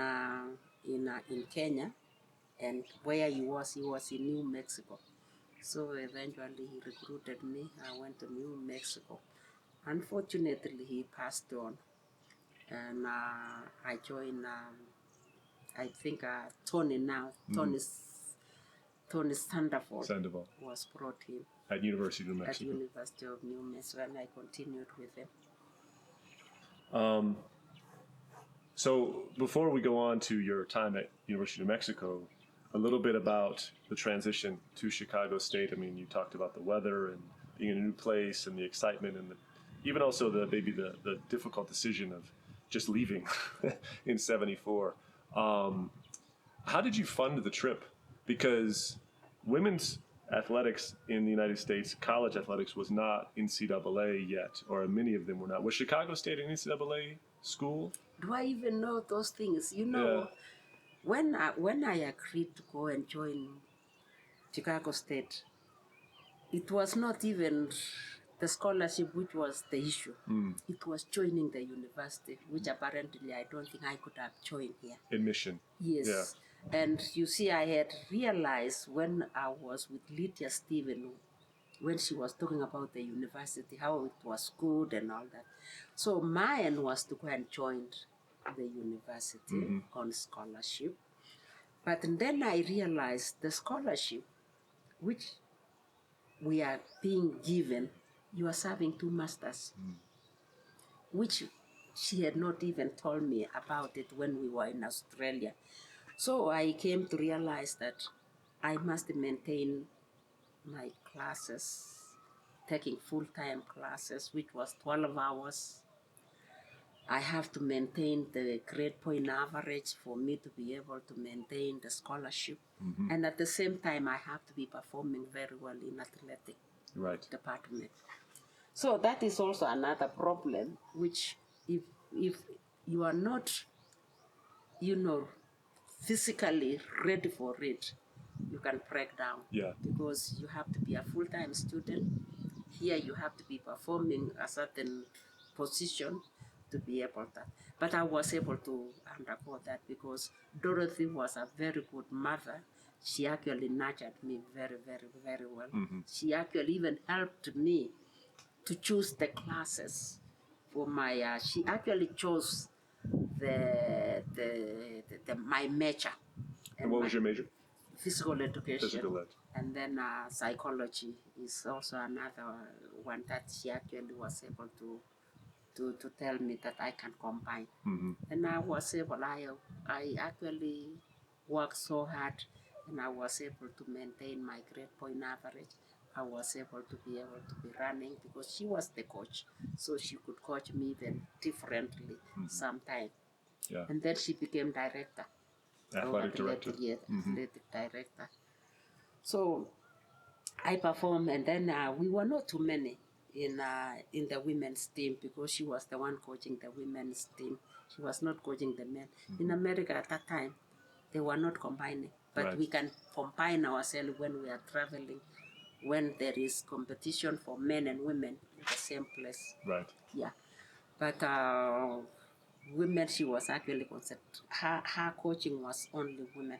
[SPEAKER 1] Kenya, and where he was in New Mexico. So eventually he recruited me. I went to New Mexico. Unfortunately, he passed on, and I joined. I think Tony now.
[SPEAKER 2] Mm-hmm.
[SPEAKER 1] Tony Sandoval was brought in
[SPEAKER 2] at University of New Mexico.
[SPEAKER 1] At University of New Mexico, and I continued with him.
[SPEAKER 2] So before we go on to your time at University of New Mexico, a little bit about the transition to Chicago State. I mean, you talked about the weather and being in a new place and the excitement, and even also the difficult decision of just leaving in '74. How did you fund the trip? Because women's athletics in the United States, college athletics, was not NCAA yet, or many of them were not. Was Chicago State an NCAA school?
[SPEAKER 1] Do I even know those things? You know, when I agreed to go and join Chicago State, it was not even the scholarship which was the issue. It was joining the university, which apparently I don't think I could have joined here.
[SPEAKER 2] Admission.
[SPEAKER 1] Yes.
[SPEAKER 2] Yeah.
[SPEAKER 1] And you see, I had realized when I was with Lydia Stephen, when she was talking about the university, how it was good and all that. So mine was to go and join the university on scholarship. But then I realized the scholarship which we are being given, you are serving 2 masters, which she had not even told me about it when we were in Australia. So I came to realize that I must maintain my classes, taking full-time classes, which was 12 hours. I have to maintain the grade point average for me to be able to maintain the scholarship. And at the same time, I have to be performing very well in athletic department. So that is also another problem, which if you are not, physically ready for it, you can break down.
[SPEAKER 2] Yeah.
[SPEAKER 1] Because you have to be a full-time student. Here you have to be performing a certain position to be able to. But I was able to undergo that because Dorothy was a very good mother. She actually nurtured me very, very, very well. She actually even helped me to choose the classes for my. She actually chose my major.
[SPEAKER 2] And what was your major?
[SPEAKER 1] Physical education.
[SPEAKER 2] Physical ed.
[SPEAKER 1] And then psychology is also another one that she actually was able to tell me that I can combine. And I was able, I actually worked so hard and I was able to maintain my grade point average. I was able to be running because she was the coach. So she could coach me then differently sometimes.
[SPEAKER 2] Yeah.
[SPEAKER 1] And then she became director.
[SPEAKER 2] Athletic director.
[SPEAKER 1] Yes, athletic director. So I performed, and then we were not too many in the women's team because she was the one coaching the women's team. She was not coaching the men. In America at that time, they were not combining, but we can combine ourselves when we are traveling, when there is competition for men and women in the same place.
[SPEAKER 2] Right.
[SPEAKER 1] Yeah, but women, she was actually concept. Her coaching was only women,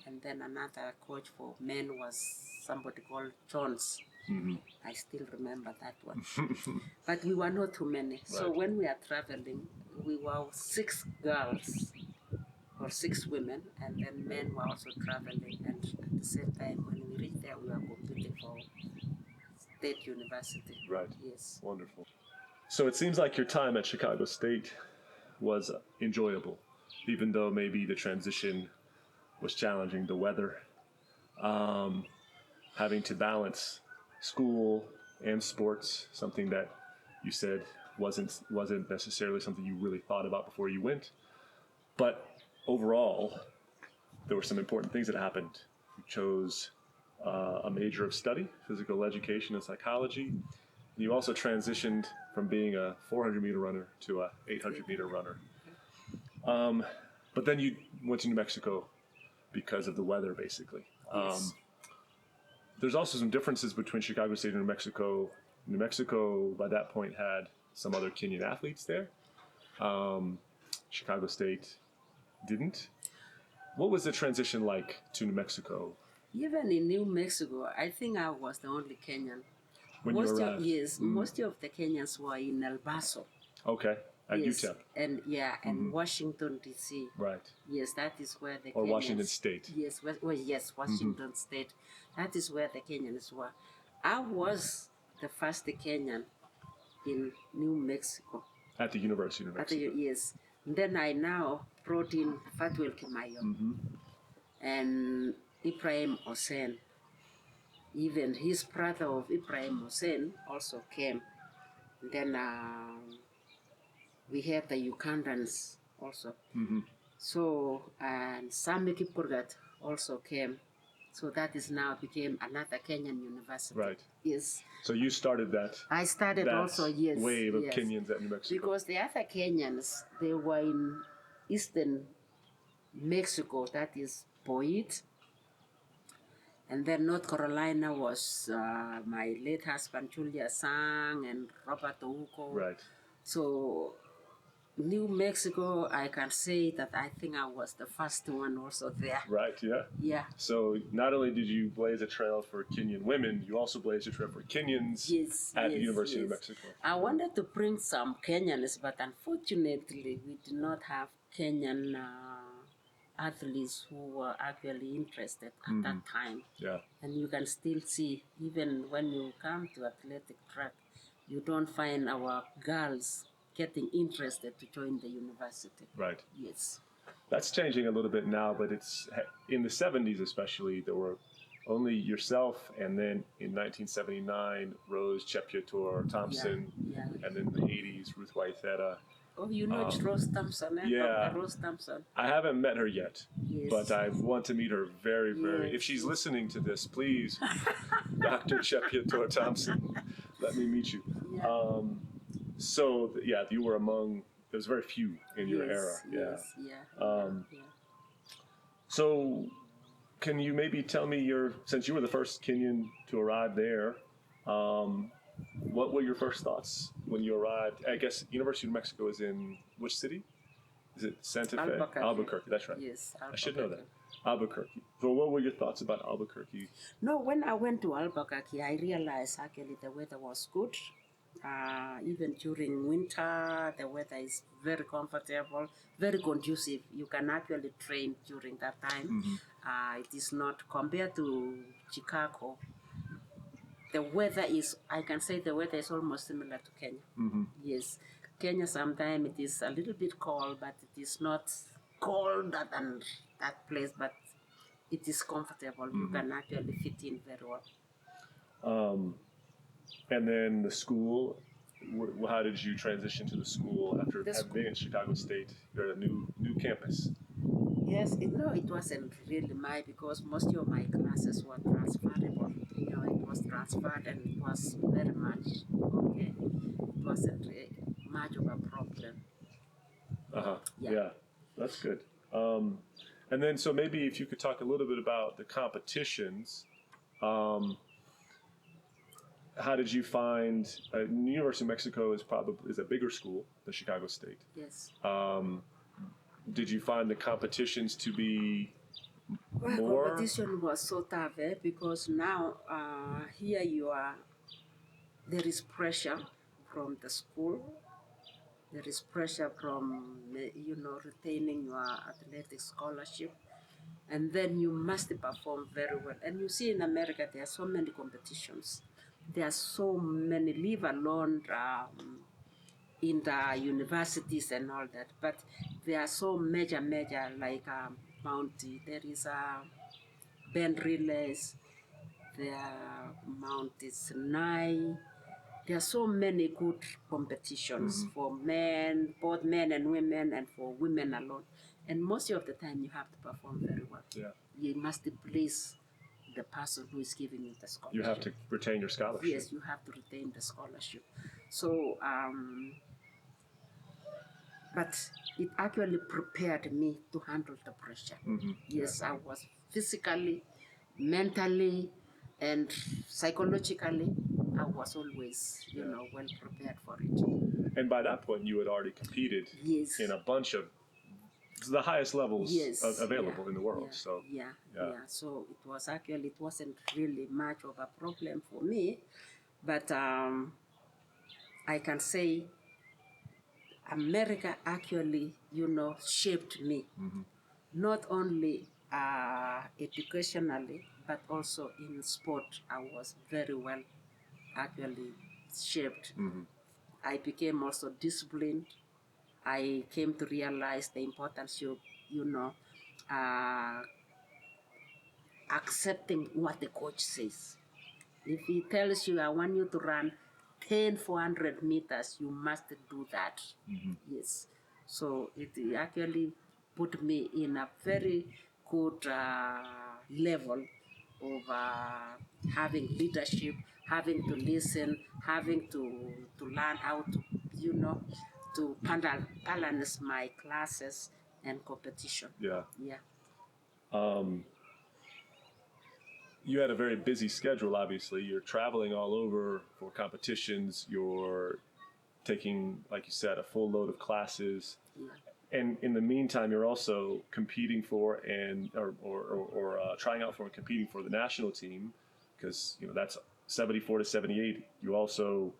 [SPEAKER 1] and then another coach for men was somebody called Jones. I still remember that one. But we were not too many. So when we are traveling, we were 6 girls or 6 women, and then men were also traveling. And at the same time, when we reached there, we were competing for State University.
[SPEAKER 2] Right.
[SPEAKER 1] Yes.
[SPEAKER 2] Wonderful. So it seems like your time at Chicago State was enjoyable, even though maybe the transition was challenging, the weather, having to balance school and sports, something that you said wasn't necessarily something you really thought about before you went. But overall, there were some important things that happened. You chose a major of study, physical education and psychology. You also transitioned from being a 400-meter runner to a 800-meter runner. But then you went to New Mexico because of the weather, basically.
[SPEAKER 1] Yes.
[SPEAKER 2] There's also some differences between Chicago State and New Mexico. New Mexico, by that point, had some other Kenyan athletes there. Chicago State didn't. What was the transition like to New Mexico?
[SPEAKER 1] Even in New Mexico, I think I was the only Kenyan.
[SPEAKER 2] When you arrived?
[SPEAKER 1] Yes, most of the Kenyans were in El Paso.
[SPEAKER 2] Okay, at UTEP.
[SPEAKER 1] And and Washington, D.C.
[SPEAKER 2] Right.
[SPEAKER 1] Yes, that is where the
[SPEAKER 2] Or
[SPEAKER 1] Kenyans...
[SPEAKER 2] Washington State.
[SPEAKER 1] Yes, Washington State. That is where the Kenyans were. I was the first Kenyan in New Mexico.
[SPEAKER 2] At the University of New Mexico.
[SPEAKER 1] Yes. Then I now brought in Fatwell Kimayo and Ibrahim Hussein. Even his brother of Ibrahim Hussein also came. Then We had the Ugandans also. So, and Sami Kipkurgat also came. So that is now became another Kenyan university.
[SPEAKER 2] Right.
[SPEAKER 1] Yes.
[SPEAKER 2] So you started that.
[SPEAKER 1] I started
[SPEAKER 2] that
[SPEAKER 1] also, yes.
[SPEAKER 2] wave of
[SPEAKER 1] yes.
[SPEAKER 2] Kenyans at New Mexico.
[SPEAKER 1] Because the other Kenyans, they were in eastern Mexico, that is Boyd. And then North Carolina was my late husband, Julia Sang, and Robert Ouko.
[SPEAKER 2] Right.
[SPEAKER 1] So New Mexico, I can say that I think I was the first one also there.
[SPEAKER 2] Right, yeah.
[SPEAKER 1] Yeah.
[SPEAKER 2] So not only did you blaze a trail for Kenyan women, you also blazed a trail for Kenyans at the University of Mexico.
[SPEAKER 1] I wanted to bring some Kenyans, but unfortunately we did not have Kenyan athletes who were actually interested at that time.
[SPEAKER 2] Yeah.
[SPEAKER 1] And you can still see, even when you come to athletic track, you don't find our girls getting interested to join the university.
[SPEAKER 2] Right.
[SPEAKER 1] Yes.
[SPEAKER 2] That's changing a little bit now, but it's in the 70s especially, there were only yourself, and then in 1979, Rose Chepyetor Thompson, and then in the 80s, Ruth Waithera.
[SPEAKER 1] Oh, you know Rose Thompson, eh?
[SPEAKER 2] Yeah.
[SPEAKER 1] Dr. Rose Thompson.
[SPEAKER 2] I haven't met her yet,
[SPEAKER 1] Yes.
[SPEAKER 2] but I want to meet her very, very. If she's listening to this, please, Dr. Chepyetor Thompson, let me meet you.
[SPEAKER 1] Yeah.
[SPEAKER 2] So, yeah, you were among, there was very few in your era. Yeah. So, can you maybe tell me since you were the first Kenyan to arrive there, what were your first thoughts when you arrived? I guess University of Mexico is in which city? Is it Santa Fe? Albuquerque, that's right.
[SPEAKER 1] Yes, Albuquerque.
[SPEAKER 2] I should know that. Albuquerque. So what were your thoughts about Albuquerque?
[SPEAKER 1] No, when I went to Albuquerque, I realized actually the weather was good. Even during winter, the weather is very comfortable, very conducive. You can actually train during that time. It is not compared to Chicago. The weather is, I can say the weather is almost similar to Kenya. Yes. Kenya sometimes it is a little bit cold, but it is not colder than that place, but it is comfortable. You can actually fit in very well.
[SPEAKER 2] And then the school, how did you transition to the school after having been in Chicago State? You're at a new campus.
[SPEAKER 1] Yes, it wasn't really because most of my classes were transferable. You know, it was transferred and it was very much okay. It wasn't much of a problem.
[SPEAKER 2] Yeah, that's good. And then, so maybe if you could talk a little bit about the competitions. How did you find University of Mexico is a bigger school than Chicago State?
[SPEAKER 1] Yes.
[SPEAKER 2] Did you find the competitions to be more?
[SPEAKER 1] Competition was so tough because now here there is pressure from the school. There is pressure from retaining your athletic scholarship, and then you must perform very well. And you see in America there are so many competitions. There are so many, leave alone in the universities and all that. But there are so major like there is band relays, there are Mount Sinai. There are so many good competitions for men, both men and women, and for women alone. And most of the time you have to perform very well.
[SPEAKER 2] Yeah.
[SPEAKER 1] You must please the person who is giving you the scholarship.
[SPEAKER 2] You have to retain your scholarship.
[SPEAKER 1] Yes, you have to retain the scholarship. So, but it actually prepared me to handle the pressure. Yes, I was physically, mentally, and psychologically, I was always, well prepared for it.
[SPEAKER 2] And by that point, you had already competed in a bunch of the highest levels available in the world. So
[SPEAKER 1] so it wasn't really much of a problem for me, but I can say America actually shaped me, not only educationally but also in sport. I was very well actually shaped. I became also disciplined. I came to realize the importance of, accepting what the coach says. If he tells you, I want you to run 400 meters, you must do that. Yes. So it actually put me in a very good level of having leadership, having to listen, having to learn how to, to balance my classes and competition.
[SPEAKER 2] Yeah.
[SPEAKER 1] Yeah.
[SPEAKER 2] You had a very busy schedule, obviously. You're traveling all over for competitions. You're taking, like you said, a full load of classes.
[SPEAKER 1] Yeah.
[SPEAKER 2] And in the meantime, you're also competing for or trying out for and competing for the national team, because that's 74 to 78. You also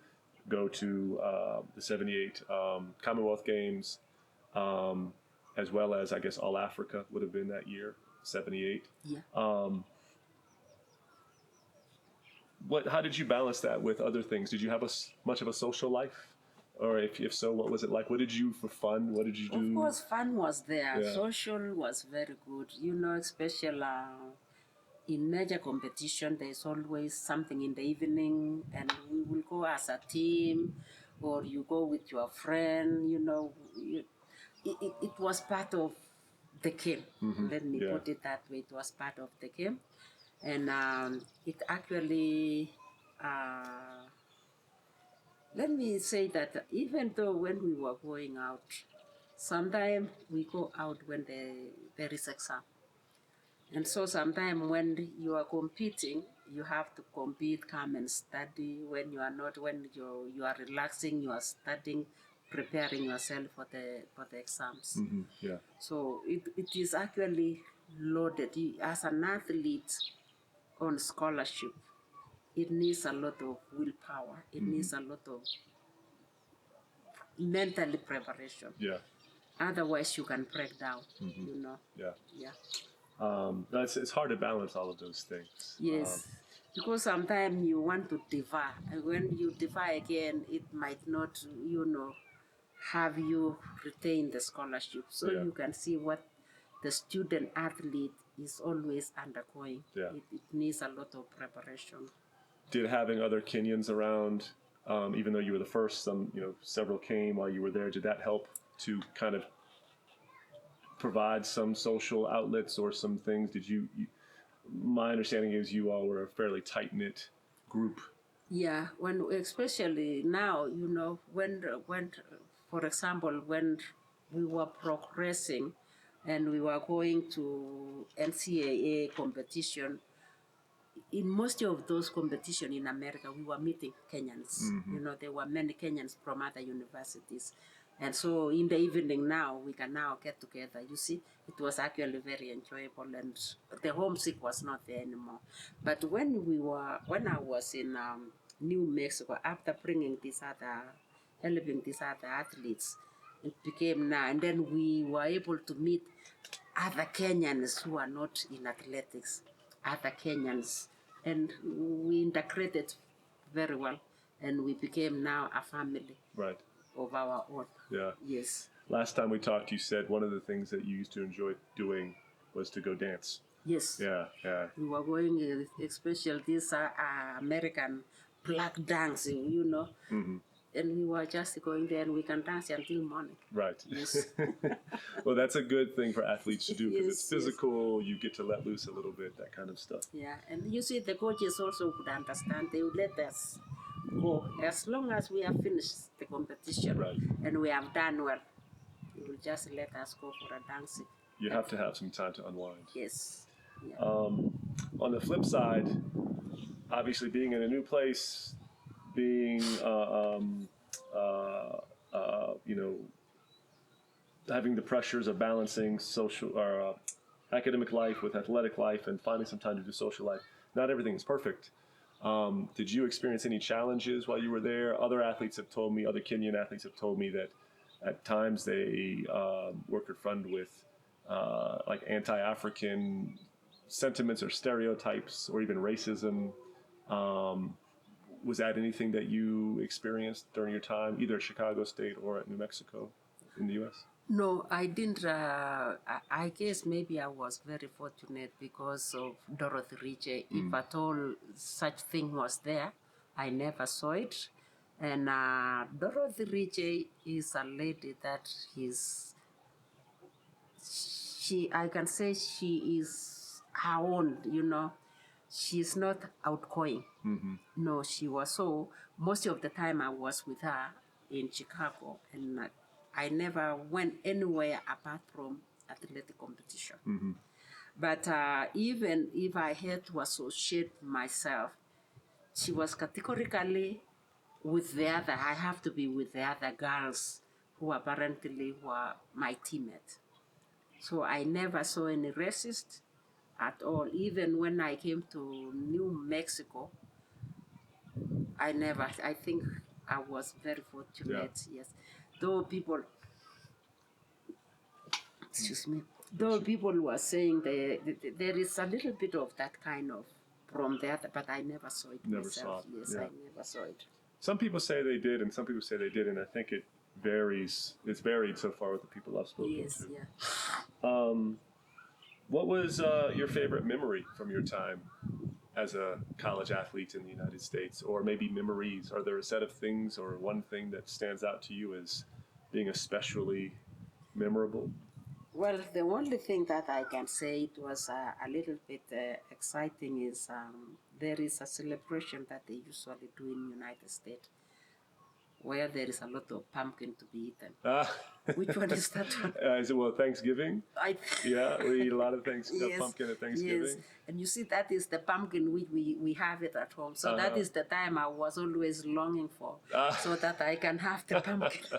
[SPEAKER 2] go to the 78 Commonwealth Games, as well as I guess All Africa would have been that year, 78.
[SPEAKER 1] Yeah.
[SPEAKER 2] How did you balance that with other things? Did you have much of a social life? Or if so, what was it like? What did you do for fun? What did you do?
[SPEAKER 1] Of course, fun was there.
[SPEAKER 2] Yeah.
[SPEAKER 1] Social was very good. Especially in major competition, there's always something in the evening, and we will go as a team, or you go with your friend. It was part of the game. Let me put it that way. It was part of the game, and it actually. Let me say that even though when we were going out, sometimes we go out when there is exam. And so sometimes when you are competing, you have to compete, come and study. When you are not, when you are relaxing, you are studying, preparing yourself for the exams.
[SPEAKER 2] Yeah.
[SPEAKER 1] So it is actually loaded. As an athlete on scholarship, it needs a lot of willpower. It needs a lot of mentally preparation.
[SPEAKER 2] Yeah.
[SPEAKER 1] Otherwise, you can break down.
[SPEAKER 2] Yeah.
[SPEAKER 1] Yeah.
[SPEAKER 2] It's hard to balance all of those things.
[SPEAKER 1] Yes. Because sometimes you want to defer, and when you defer again, it might not, have you retain the scholarship. So
[SPEAKER 2] Yeah.
[SPEAKER 1] you can see what the student athlete is always undergoing.
[SPEAKER 2] Yeah.
[SPEAKER 1] It needs a lot of preparation.
[SPEAKER 2] Did having other Kenyans around, even though you were the first, several came while you were there, did that help to kind of provide some social outlets or some things? My understanding is you all were a fairly tight-knit group.
[SPEAKER 1] Yeah, especially now, when, for example, when we were progressing and we were going to NCAA competition, in most of those competition in America, we were meeting Kenyans. There were many Kenyans from other universities. And so in the evening now, we can now get together. You see, it was actually very enjoyable, and the homesick was not there anymore. But when I was in New Mexico, after helping these other athletes, it became now, and then we were able to meet other Kenyans who are not in athletics, other Kenyans, and we integrated very well, and we became now a family.
[SPEAKER 2] Right.
[SPEAKER 1] Of our own.
[SPEAKER 2] Yeah.
[SPEAKER 1] Yes.
[SPEAKER 2] Last time we talked, you said one of the things that you used to enjoy doing was to go dance.
[SPEAKER 1] Yes.
[SPEAKER 2] Yeah.
[SPEAKER 1] We were going, especially this American black dance, and we were just going there, and we can dance until morning.
[SPEAKER 2] Right.
[SPEAKER 1] Yes.
[SPEAKER 2] Well, that's a good thing for athletes to do, because
[SPEAKER 1] Yes,
[SPEAKER 2] it's physical. You get to let loose a little bit, that kind of stuff.
[SPEAKER 1] Yeah, and you see, the coaches also would understand. They would let us go as long as we have finished the competition.
[SPEAKER 2] Right.
[SPEAKER 1] And we have done well. They will just let us go for a dancing.
[SPEAKER 2] You have to have some time to unwind.
[SPEAKER 1] Yes. Yeah.
[SPEAKER 2] On the flip side, obviously being in a new place, being having the pressures of balancing social or academic life with athletic life, and finding some time to do social life. Not everything is perfect. Did you experience any challenges while you were there? Other athletes have told me, other Kenyan athletes have told me that at times they were confronted with like anti-African sentiments or stereotypes, or even racism. Was that anything that you experienced during your time, either at Chicago State or at New Mexico in the U.S.?
[SPEAKER 1] No, I didn't. I guess maybe I was very fortunate because of Dorothy Ridge. If at all such thing was there, I never saw it. And Dorothy Ritchie is a lady that I can say she is her own, She's not outgoing. No, she was. So most of the time I was with her in Chicago, and I never went anywhere apart from athletic competition. But even if I had to associate myself, she was categorically with the other. I have to be with the other girls who apparently were my teammates. So I never saw any racist at all. Even when I came to New Mexico, I think I was very fortunate, yes. Though people, excuse me, though people were saying there is a little bit of that kind of from there, but I never saw it
[SPEAKER 2] Never
[SPEAKER 1] myself.
[SPEAKER 2] saw it.
[SPEAKER 1] Yes,
[SPEAKER 2] Yeah.
[SPEAKER 1] I never saw it.
[SPEAKER 2] Some people say they did, and some people say they didn't. I think it varies. It's varied so far with the people I've spoken
[SPEAKER 1] Yes,
[SPEAKER 2] to.
[SPEAKER 1] yeah.
[SPEAKER 2] What was your favorite memory from your time as a college athlete in the United States, or maybe memories? Are there a set of things or one thing that stands out to you as being especially memorable?
[SPEAKER 1] Well, the only thing that I can say it was a little bit exciting is there is a celebration that they usually do in United States where there is a lot of pumpkin to be eaten. Which one is that one?
[SPEAKER 2] Is it, well, Thanksgiving? Yeah, we eat a lot of
[SPEAKER 1] Yes,
[SPEAKER 2] pumpkin at Thanksgiving.
[SPEAKER 1] yes. And you see, that is the pumpkin which we have it at home. So that is the time I was always longing for, so that I can have the pumpkin.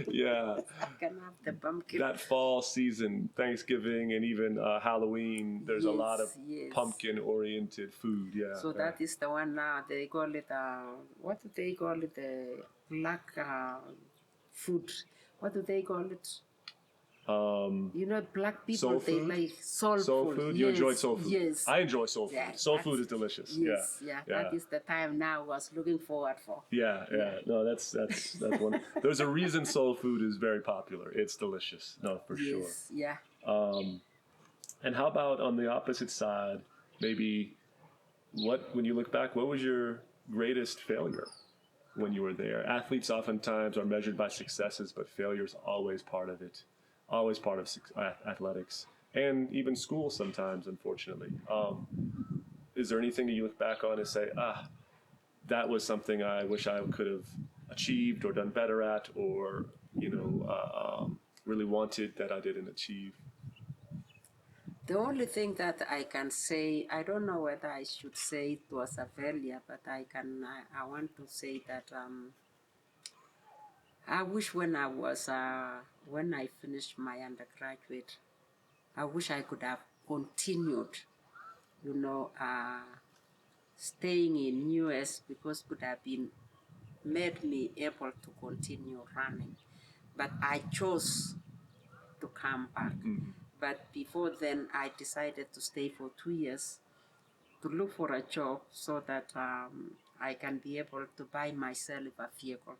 [SPEAKER 2] Yeah.
[SPEAKER 1] I can have the pumpkin.
[SPEAKER 2] That fall season, Thanksgiving and even Halloween, there's a lot of
[SPEAKER 1] Yes.
[SPEAKER 2] pumpkin-oriented food. Yeah.
[SPEAKER 1] So that is the one now. They call it, what do they call it? The black food. What do they call it? Black people,
[SPEAKER 2] Soul
[SPEAKER 1] they
[SPEAKER 2] food?
[SPEAKER 1] like soul food.
[SPEAKER 2] You
[SPEAKER 1] Yes,
[SPEAKER 2] enjoyed soul food?
[SPEAKER 1] Yes.
[SPEAKER 2] I enjoy soul food.
[SPEAKER 1] Yeah,
[SPEAKER 2] Soul food is delicious.
[SPEAKER 1] Yes,
[SPEAKER 2] Yeah.
[SPEAKER 1] That is the time now I was looking forward for.
[SPEAKER 2] Yeah. No, that's one. There's a reason soul food is very popular. It's delicious. No, for sure.
[SPEAKER 1] Yes, yeah.
[SPEAKER 2] And how about on the opposite side, maybe when you look back, what was your greatest failure when you were there? Athletes oftentimes are measured by successes, but failure is always part of it, always part of athletics, and even school sometimes, unfortunately. Is there anything that you look back on and say, that was something I wish I could have achieved or done better at, or really wanted that I didn't achieve?
[SPEAKER 1] The only thing that I can say, I don't know whether I should say it was a failure, but I want to say that I wish when I finished my undergraduate, I wish I could have continued, staying in US, because could have made me able to continue running. But I chose to come back. But before then, I decided to stay for 2 years to look for a job so that I can be able to buy myself a vehicle,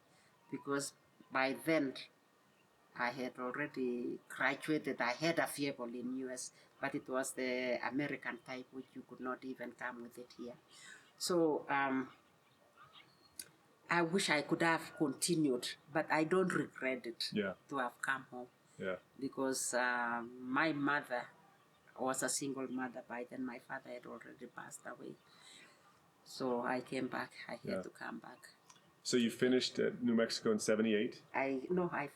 [SPEAKER 1] because by then I had already graduated. I had a vehicle in US, but it was the American type, which you could not even come with it here. So I wish I could have continued, but I don't regret it to have come home.
[SPEAKER 2] Yeah.
[SPEAKER 1] Because my mother was a single mother by then. My father had already passed away. So I came back. I had to come back.
[SPEAKER 2] So you finished at New Mexico in 78?
[SPEAKER 1] I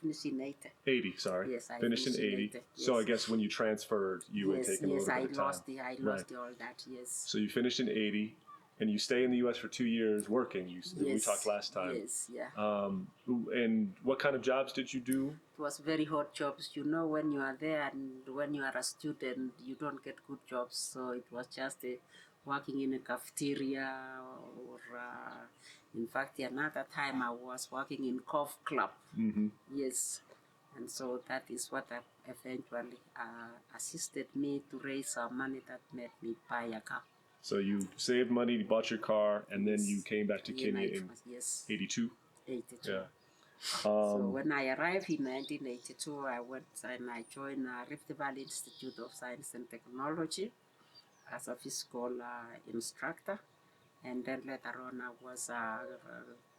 [SPEAKER 1] finished in 80.
[SPEAKER 2] 80, sorry.
[SPEAKER 1] Yes, I
[SPEAKER 2] finished in 80.
[SPEAKER 1] Yes.
[SPEAKER 2] So I guess when you transferred, you had taken a little bit of time.
[SPEAKER 1] I lost all that, yes.
[SPEAKER 2] So you finished in 80, and you stay in the U.S. for 2 years working. We talked last time.
[SPEAKER 1] Yes, yeah.
[SPEAKER 2] And what kind of jobs did you do?
[SPEAKER 1] It was very hot jobs. When you are there and when you are a student, you don't get good jobs. So it was just working in a cafeteria, or in fact, another time I was working in golf club. Yes. And so that is what eventually assisted me to raise some money that made me buy a car.
[SPEAKER 2] So you saved money, you bought your car, and then you came back to Kenya in 82?
[SPEAKER 1] 82.
[SPEAKER 2] Yeah.
[SPEAKER 1] So when I arrived in 1982, I went and I joined Rift Valley Institute of Science and Technology as a physical instructor. And then later on, I was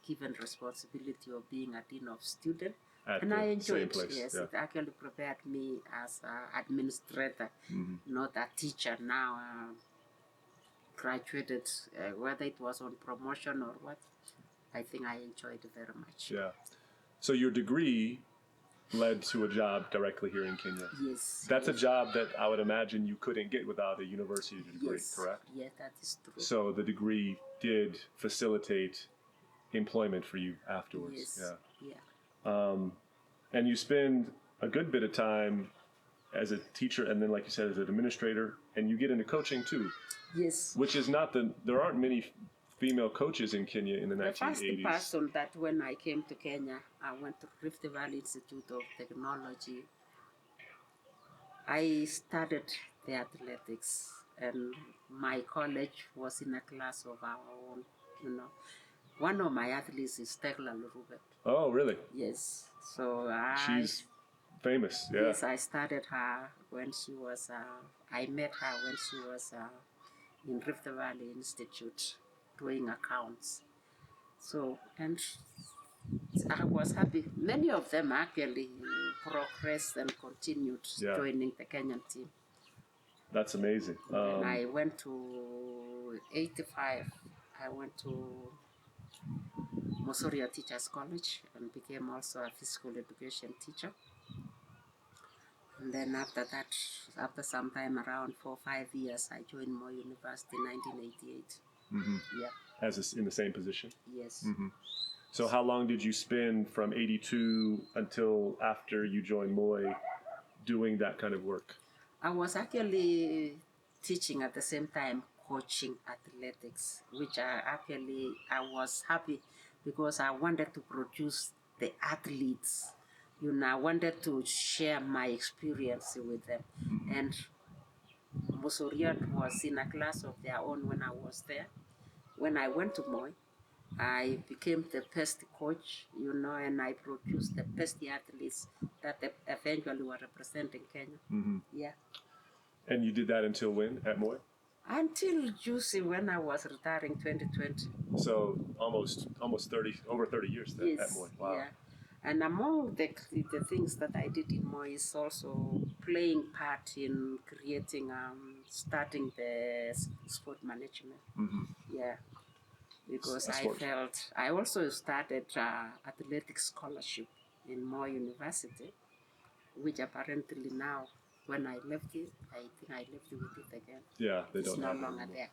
[SPEAKER 1] given responsibility of being a dean of student.
[SPEAKER 2] At
[SPEAKER 1] And
[SPEAKER 2] the
[SPEAKER 1] I enjoyed
[SPEAKER 2] same place,
[SPEAKER 1] yes,
[SPEAKER 2] yeah.
[SPEAKER 1] it actually prepared me as an administrator, not a teacher now. Graduated, whether it was on promotion or what, I think I enjoyed it very much.
[SPEAKER 2] Yeah. So your degree led to a job directly here in Kenya.
[SPEAKER 1] Yes.
[SPEAKER 2] That's a job that I would imagine you couldn't get without a university degree,
[SPEAKER 1] yes.
[SPEAKER 2] correct?
[SPEAKER 1] Yeah, that is true.
[SPEAKER 2] So the degree did facilitate employment for you afterwards.
[SPEAKER 1] Yes.
[SPEAKER 2] Yeah.
[SPEAKER 1] Yeah.
[SPEAKER 2] And you spend a good bit of time as a teacher and then, like you said, as an administrator, and you get into coaching too.
[SPEAKER 1] Yes.
[SPEAKER 2] Which is not there aren't many female coaches in Kenya in the 1980s.
[SPEAKER 1] The first person that when I came to Kenya, I went to Rift Valley Institute of Technology. I started the athletics, and my college was in a class of our own, you know. One of my athletes is Tecla Chemabwai-Sang.
[SPEAKER 2] Oh, really?
[SPEAKER 1] Yes. So
[SPEAKER 2] she's famous, yeah.
[SPEAKER 1] Yes, I started her when she was, I met her when she was in Rift Valley Institute doing accounts. So, and I was happy. Many of them actually progressed and continued joining the Kenyan team.
[SPEAKER 2] That's amazing.
[SPEAKER 1] And I went to 85. I went to Mosoria Teachers College and became also a physical education teacher. And then after that, after some time, around 4 or 5 years, I joined Moi University in 1988. Yeah.
[SPEAKER 2] As in the same position?
[SPEAKER 1] Yes.
[SPEAKER 2] So how long did you spend from 82 until after you joined Moi doing that kind of work?
[SPEAKER 1] I was actually teaching at the same time, coaching athletics, which I was happy because I wanted to produce the athletes. You know, I wanted to share my experience with them. And Mosorian was in a class of their own when I was there. When I went to Moi, I became the best coach, you know, and I produced the best athletes that eventually were representing Kenya. Yeah.
[SPEAKER 2] And you did that until when at Moi?
[SPEAKER 1] Until Juicy, when I was retiring 2020.
[SPEAKER 2] So almost 30, over 30 years then
[SPEAKER 1] Yes,
[SPEAKER 2] at Moi. Wow.
[SPEAKER 1] Yeah. And among the things that I did in Moi is also playing part in creating, starting the sport management. Yeah. Because I also started athletic scholarship in Moi University, which apparently now, when I left it, I think I left it with it again.
[SPEAKER 2] Yeah, they
[SPEAKER 1] it's
[SPEAKER 2] don't
[SPEAKER 1] no
[SPEAKER 2] have it
[SPEAKER 1] longer
[SPEAKER 2] anymore.
[SPEAKER 1] there.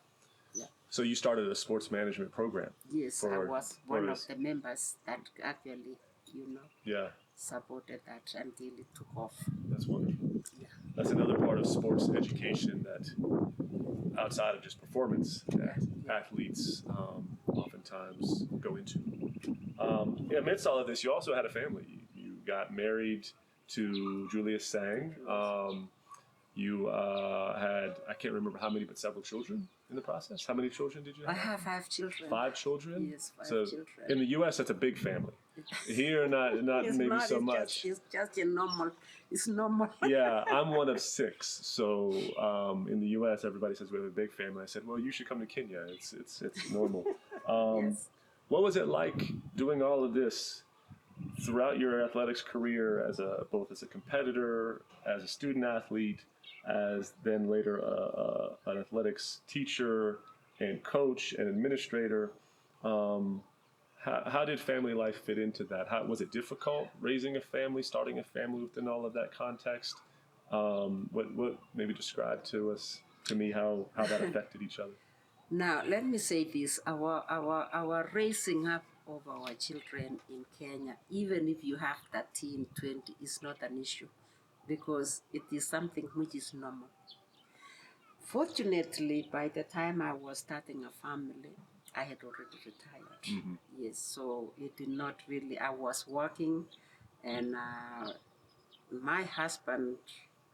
[SPEAKER 1] Yeah.
[SPEAKER 2] So you started a sports management program?
[SPEAKER 1] Yes, I was one of the members that actually, you know, supported that until it took off.
[SPEAKER 2] That's wonderful.
[SPEAKER 1] Yeah.
[SPEAKER 2] That's another part of sports education that, outside of just performance, that athletes oftentimes go into. Amidst all of this, you also had a family. You got married to Julius Sang. You had, I can't remember how many, but several children in the process. How many children did you have?
[SPEAKER 1] I have 5 children.
[SPEAKER 2] 5 children?
[SPEAKER 1] Yes, 5 children.
[SPEAKER 2] In the U.S., that's a big family. Here, not maybe so much.
[SPEAKER 1] It's just a normal. It's normal.
[SPEAKER 2] Yeah, I'm one of 6. So in the U.S., everybody says we have a big family. I said, well, you should come to Kenya. It's normal.
[SPEAKER 1] Yes.
[SPEAKER 2] What was it like doing all of this throughout your athletics career, both as a competitor, as a student athlete, as then later an athletics teacher and coach and administrator? How did family life fit into that? Was it difficult raising a family, starting a family within all of that context? What maybe describe to me how that affected each other?
[SPEAKER 1] Now, let me say this: our raising up of our children in Kenya, even if you have 13, 20, is not an issue, because it is something which is normal. Fortunately, by the time I was starting a family, I had already retired. Yes, so it did not really. I was working, and my husband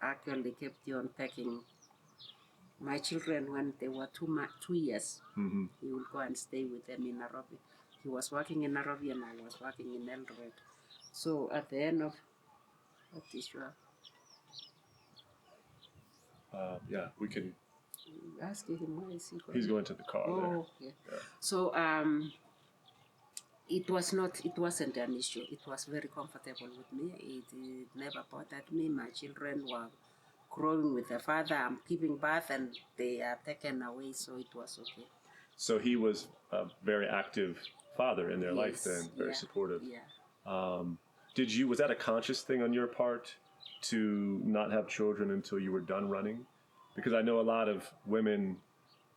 [SPEAKER 1] actually kept on taking my children when they were 2 years. He would go and stay with them in Nairobi. He was working in Nairobi and I was working in Eldoret. So at the end of what is your
[SPEAKER 2] yeah, we can
[SPEAKER 1] ask him where is he going?
[SPEAKER 2] He's going to the car.
[SPEAKER 1] Oh,
[SPEAKER 2] there.
[SPEAKER 1] yeah. So it wasn't an issue. It was very comfortable with me. It never bothered me. My children were growing with their father. I'm giving birth and they are taken away, so it was okay.
[SPEAKER 2] So he was a very active father in their life then, very supportive.
[SPEAKER 1] Yeah.
[SPEAKER 2] Was that a conscious thing on your part to not have children until you were done running? Because I know a lot of women,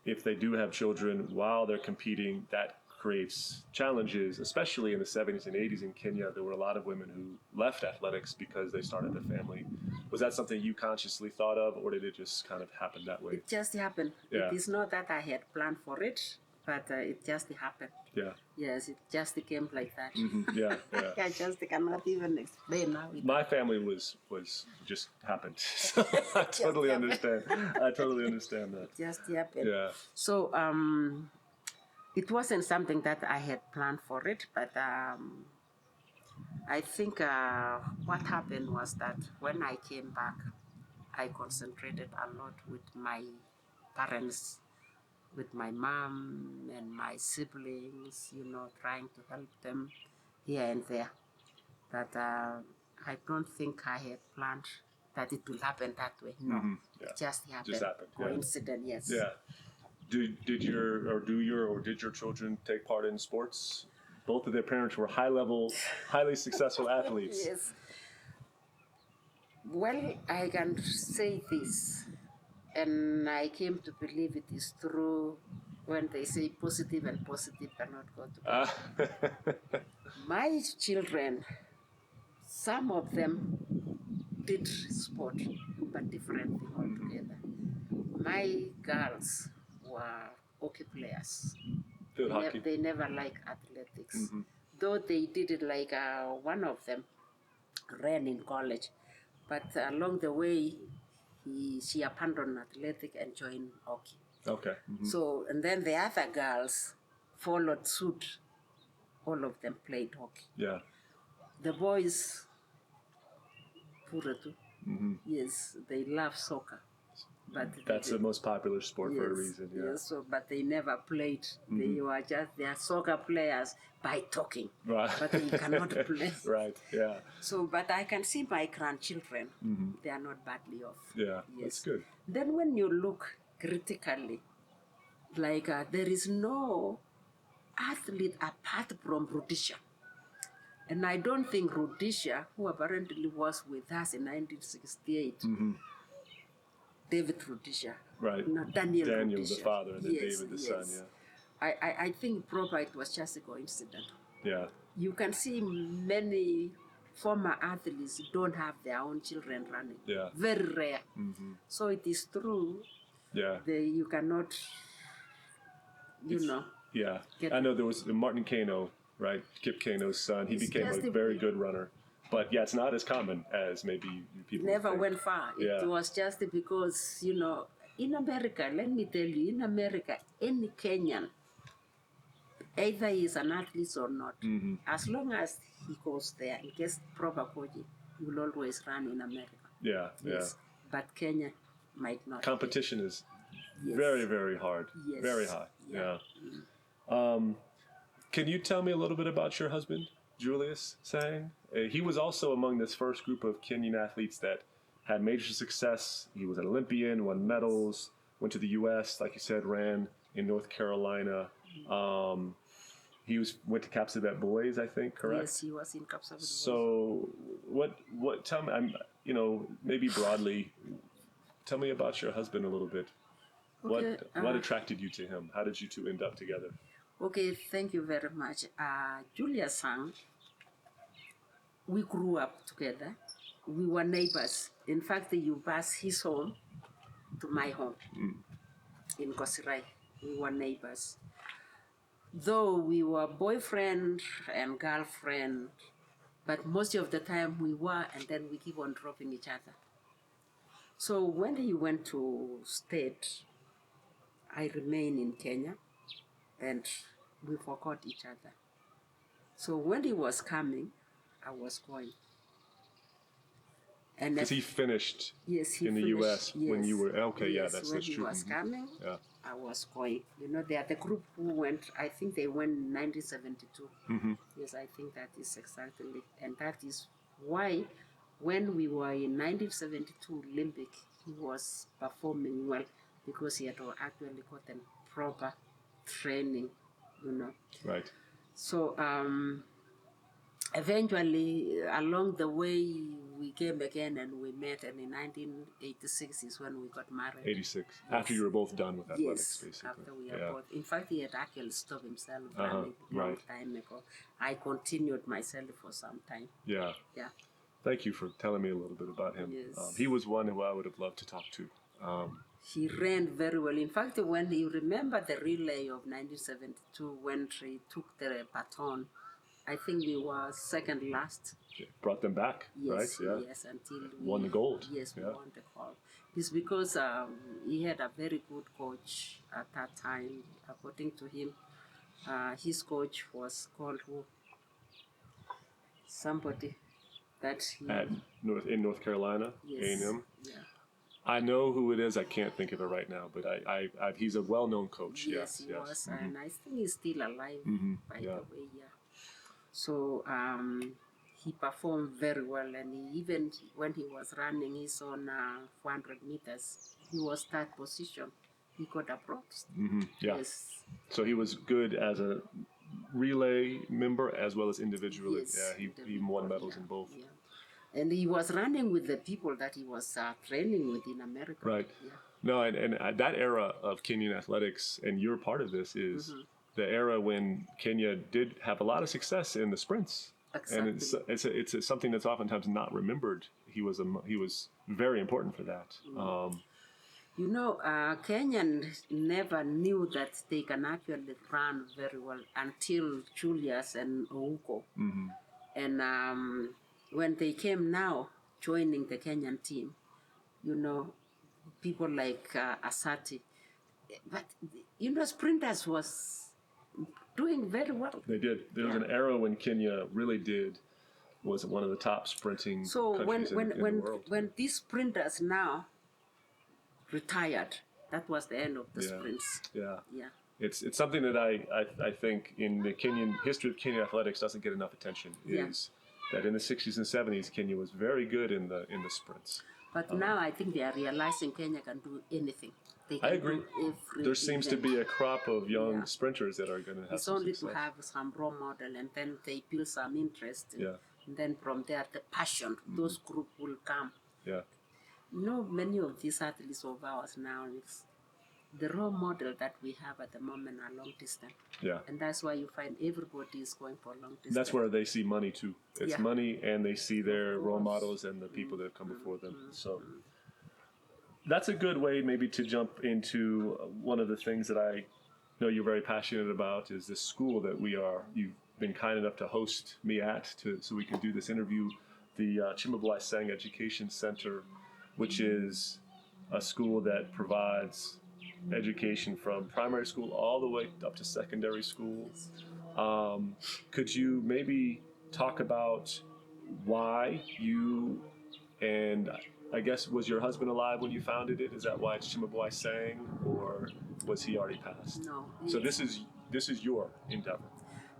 [SPEAKER 2] if they do have children while they're competing, that creates challenges, especially in the 70s and 80s in Kenya. There were a lot of women who left athletics because they started a family. Was that something you consciously thought of, or did it just kind of happen that way?
[SPEAKER 1] It just happened.
[SPEAKER 2] Yeah.
[SPEAKER 1] It is not that I had planned for it, but it just happened.
[SPEAKER 2] Yeah.
[SPEAKER 1] Yes, it just came like that.
[SPEAKER 2] Mm-hmm. Yeah, yeah.
[SPEAKER 1] I just cannot even explain now.
[SPEAKER 2] My family was just happened. So I totally understand. I totally understand that.
[SPEAKER 1] It just happened.
[SPEAKER 2] Yeah.
[SPEAKER 1] So it wasn't something that I had planned for it, but I think what happened was that when I came back, I concentrated a lot with my parents, with my mom and my siblings, trying to help them here and there. But I don't think I had planned that it will happen that way. No,
[SPEAKER 2] Yeah.
[SPEAKER 1] it just happened.
[SPEAKER 2] Just happened.
[SPEAKER 1] Coincidence, yes.
[SPEAKER 2] Yeah. Did your children take part in sports? Both of their parents were highly successful athletes.
[SPEAKER 1] Yes. Well, I can say this, and I came to believe it is true when they say positive and positive cannot go together. My children, some of them did sport, but different thing altogether. My girls were hockey players.
[SPEAKER 2] Field hockey.
[SPEAKER 1] They never liked athletics. Though they did it like one of them ran in college. But along the way, she abandoned athletic and joined hockey.
[SPEAKER 2] Okay.
[SPEAKER 1] So, and then the other girls followed suit. All of them played hockey.
[SPEAKER 2] Yeah.
[SPEAKER 1] The boys, yes, they love soccer. But
[SPEAKER 2] that's the most popular sport for a reason. Yeah.
[SPEAKER 1] Yes, but they never played. They are soccer players by talking.
[SPEAKER 2] Right.
[SPEAKER 1] But they cannot play.
[SPEAKER 2] Right. Yeah.
[SPEAKER 1] So, but I can see my grandchildren. They are not badly off.
[SPEAKER 2] Yeah.
[SPEAKER 1] Yes.
[SPEAKER 2] That's good.
[SPEAKER 1] Then when you look critically, like there is no athlete apart from Rhodesia. And I don't think Rhodesia, who apparently was with us in 1968, David Rhodesia.
[SPEAKER 2] Right.
[SPEAKER 1] Not Daniel
[SPEAKER 2] the father, and then David the son. Yeah.
[SPEAKER 1] I think probably it was just a coincidence.
[SPEAKER 2] Yeah.
[SPEAKER 1] You can see many former athletes don't have their own children running.
[SPEAKER 2] Yeah.
[SPEAKER 1] Very rare. So it is true.
[SPEAKER 2] Yeah.
[SPEAKER 1] You cannot,
[SPEAKER 2] Yeah. I know there was Martin Kano, right? Kip Kano's son. He became a very good runner. But yeah, it's not as common as maybe people
[SPEAKER 1] never
[SPEAKER 2] think.
[SPEAKER 1] went far.
[SPEAKER 2] Yeah.
[SPEAKER 1] It was just because, in America, let me tell you, in America, any Kenyan, either he's an athlete or not, as long as he goes there and gets proper coaching, he will always run in America.
[SPEAKER 2] Yeah,
[SPEAKER 1] yes. But Kenya might not.
[SPEAKER 2] Competition is very, very hard.
[SPEAKER 1] Yes.
[SPEAKER 2] Very high. Yeah. Can you tell me a little bit about your husband, Julius Sang? He was also among this first group of Kenyan athletes that had major success. He was an Olympian, won medals, went to the U.S., like you said, ran in North Carolina. He went to Kapsabet Boys, I think, correct?
[SPEAKER 1] Yes, he was in Kapsabet Boys.
[SPEAKER 2] So, tell me, maybe broadly, tell me about your husband a little bit. Okay, what attracted you to him? How did you two end up together?
[SPEAKER 1] Okay, thank you very much. Julius Sang, we grew up together. We were neighbors. In fact, you pass his home to my home in Kosirai. We were neighbors. Though we were boyfriend and girlfriend, but most of the time we were, and then we keep on dropping each other. So when he went to state, I remained in Kenya, and we forgot each other. So when he was coming, I was going. And
[SPEAKER 2] Because he finished
[SPEAKER 1] yes, he
[SPEAKER 2] in the
[SPEAKER 1] finished,
[SPEAKER 2] U.S. when
[SPEAKER 1] yes,
[SPEAKER 2] you were, okay, yeah,
[SPEAKER 1] yes,
[SPEAKER 2] that's
[SPEAKER 1] when
[SPEAKER 2] true.
[SPEAKER 1] he was coming,
[SPEAKER 2] Yeah.
[SPEAKER 1] I was going. You know, they are the group who went, I think they went in 1972. Yes, I think that is exactly. And that is why when we were in 1972 Olympic, he was performing well because he had actually gotten proper training, you know.
[SPEAKER 2] Right.
[SPEAKER 1] So eventually, along the way, we came again and we met, and in 1986 is when we got married.
[SPEAKER 2] 86. After you were both done with athletics,
[SPEAKER 1] Yes,
[SPEAKER 2] basically.
[SPEAKER 1] after we are both. In fact, he had actually stopped himself running a long
[SPEAKER 2] right.
[SPEAKER 1] time ago. I continued myself for some time.
[SPEAKER 2] Yeah.
[SPEAKER 1] Yeah.
[SPEAKER 2] Thank you for telling me a little bit about him.
[SPEAKER 1] Yes.
[SPEAKER 2] He was one who I would have loved to talk to.
[SPEAKER 1] He ran very well. In fact, when you remember the relay of 1972, when he took the baton, I think we were second last.
[SPEAKER 2] Brought them back,
[SPEAKER 1] Yes,
[SPEAKER 2] right? Yeah.
[SPEAKER 1] yes, until we
[SPEAKER 2] won the gold.
[SPEAKER 1] Yes, we
[SPEAKER 2] Yeah.
[SPEAKER 1] won the gold. It's because he had a very good coach at that time. According to him, his coach was called who? Somebody that he.
[SPEAKER 2] In North Carolina,
[SPEAKER 1] Yes.
[SPEAKER 2] A&M.
[SPEAKER 1] Yeah.
[SPEAKER 2] I know who it is. I can't think of it right now, but he's a well-known coach.
[SPEAKER 1] Yes, he was, and I think he's still alive. By the way, yeah. So he performed very well, and he, even when he was running his own 400 meters, he was third position. He got a bronze.
[SPEAKER 2] Yeah.
[SPEAKER 1] Yes.
[SPEAKER 2] So he was good as a relay member as well as individually.
[SPEAKER 1] Yes,
[SPEAKER 2] Yeah, he won medals in both.
[SPEAKER 1] Yeah. And he was running with the people that he was training with in America.
[SPEAKER 2] Right.
[SPEAKER 1] Yeah.
[SPEAKER 2] No, and that era of Kenyan athletics, and you're part of this, is the era when Kenya did have a lot of success in the sprints.
[SPEAKER 1] Exactly.
[SPEAKER 2] And it's something that's oftentimes not remembered. He was very important for that.
[SPEAKER 1] You know, Kenyan never knew that they can actually run very well until Julius and Ouko. And when they came now, joining the Kenyan team, you know, people like Asati. But, you know, sprinters was doing very well.
[SPEAKER 2] They did. There was an era when Kenya really was one of the top sprinting countries in the world.
[SPEAKER 1] When these sprinters now retired, that was the end of the sprints.
[SPEAKER 2] Yeah.
[SPEAKER 1] Yeah.
[SPEAKER 2] It's something that I think in the Kenyan history of Kenyan athletics doesn't get enough attention. Is that in the 60s and 70s Kenya was very good in the sprints.
[SPEAKER 1] But now I think they are realizing Kenya can do anything. They can
[SPEAKER 2] I agree.
[SPEAKER 1] Do everything.
[SPEAKER 2] There seems to be a crop of young sprinters that are going to have
[SPEAKER 1] It's
[SPEAKER 2] some
[SPEAKER 1] only
[SPEAKER 2] success.
[SPEAKER 1] to have some role model, and then they build some interest.
[SPEAKER 2] Yeah.
[SPEAKER 1] And then from there, the passion, those group will come.
[SPEAKER 2] Yeah.
[SPEAKER 1] You know, many of these athletes of ours now, the role model that we have at the moment are long distance.
[SPEAKER 2] Yeah.
[SPEAKER 1] And that's why you find everybody is going for long distance.
[SPEAKER 2] That's where they see money too. It's money, and they see their role
[SPEAKER 1] course.
[SPEAKER 2] models and the people that come before them. So that's a good way maybe to jump into one of the things that I know you're very passionate about is this school that you've been kind enough to host me at so we can do this interview, the Chemabwai-Sang Education Center, which is a school that provides education from primary school all the way up to secondary school. Could you maybe talk about why you and I guess was your husband alive when you founded it? Is that why it's Chemabwai-Sang, or was he already passed?
[SPEAKER 1] No.
[SPEAKER 2] So this is your endeavor.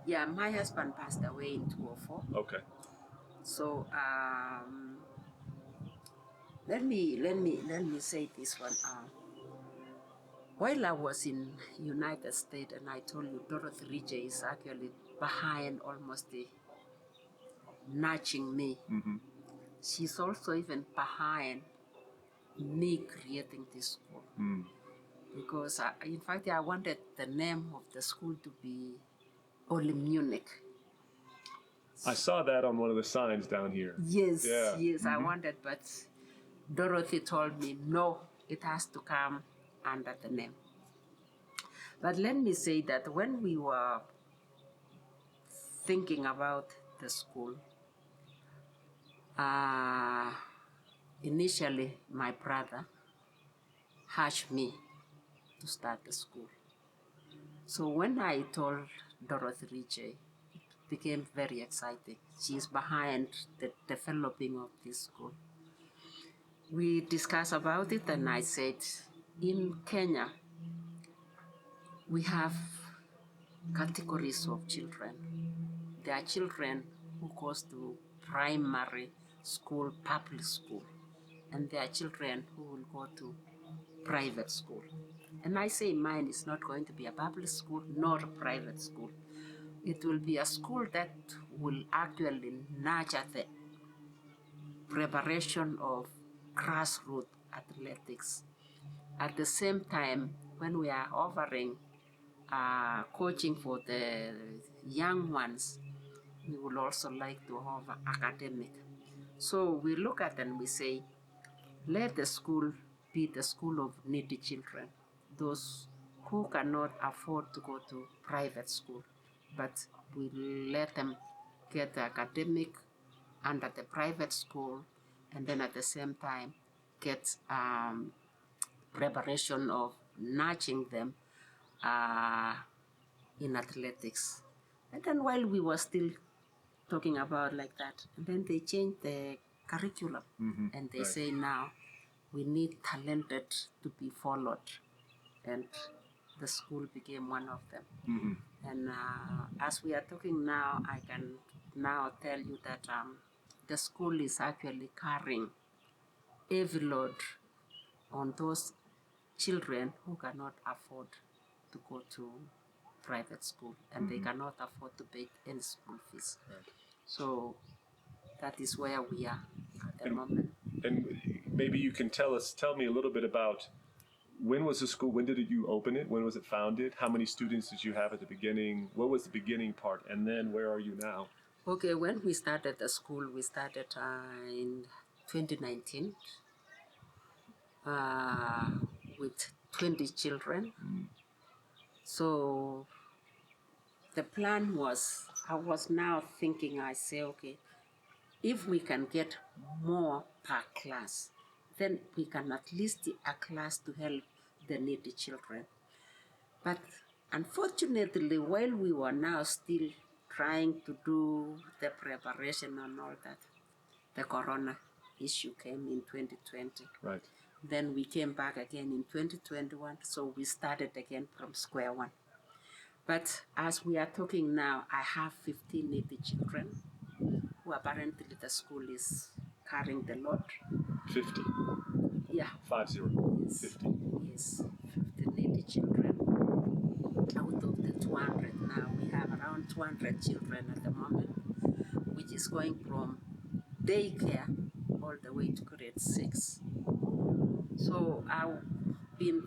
[SPEAKER 1] Yeah, my husband passed away in 2004.
[SPEAKER 2] Okay.
[SPEAKER 1] So let me say this one. While I was in United States, and I told you Dorothy Rijay is actually behind almost nudging me. She's also even behind me creating this school. Because in fact I wanted the name of the school to be Oli Munich.
[SPEAKER 2] I saw that on one of the signs down here.
[SPEAKER 1] Yes,
[SPEAKER 2] Yeah.
[SPEAKER 1] yes, I wanted, but Dorothy told me, no, it has to come under the name. But let me say that when we were thinking about the school, initially my brother urged me to start the school. So when I told Dorothy Rijay, it became very exciting. She is behind the developing of this school. We discussed about it, and I said, in Kenya, we have categories of children. There are children who goes to primary school, public school, and there are children who will go to private school. And I say mine is not going to be a public school nor a private school. It will be a school that will actually nurture the preparation of grassroots athletics. At the same time, when we are offering coaching for the young ones, we would also like to offer academic. So we look at and we say, let the school be the school of needy children, those who cannot afford to go to private school, but we let them get the academic under the private school, and then at the same time get preparation of nurturing them uh, in athletics. And then while we were still talking about like that, and then they changed the curriculum, and they say now we need talented to be followed, and the school became one of them. And as we are talking now, I can now tell you that the school is actually carrying heavy load on those children who cannot afford to go to private school, and they cannot afford to pay any school fees. So that is where we are at the moment.
[SPEAKER 2] And maybe you can tell me a little bit about when was the school, when did you open it, when was it founded, how many students did you have at the beginning, what was the beginning part, and then where are you now?
[SPEAKER 1] Okay, when we started the school, we started in 2019 with 20 children. So the plan was, I was now thinking, I say, okay, if we can get more per class, then we can at least a class to help the needy children. But unfortunately, while we were now still trying to do the preparation and all that, the corona issue came in 2020.
[SPEAKER 2] Right.
[SPEAKER 1] Then we came back again in 2021, so we started again from square one. But as we are talking now, I have 15 needy children who apparently the school is carrying the load.
[SPEAKER 2] 50.
[SPEAKER 1] Yeah.
[SPEAKER 2] 50.
[SPEAKER 1] Yes.
[SPEAKER 2] 50.
[SPEAKER 1] Yes, 50 needy children. Out of the 200 now, we have around 200 children at the moment, which is going from daycare all the way to grade 6. So I've been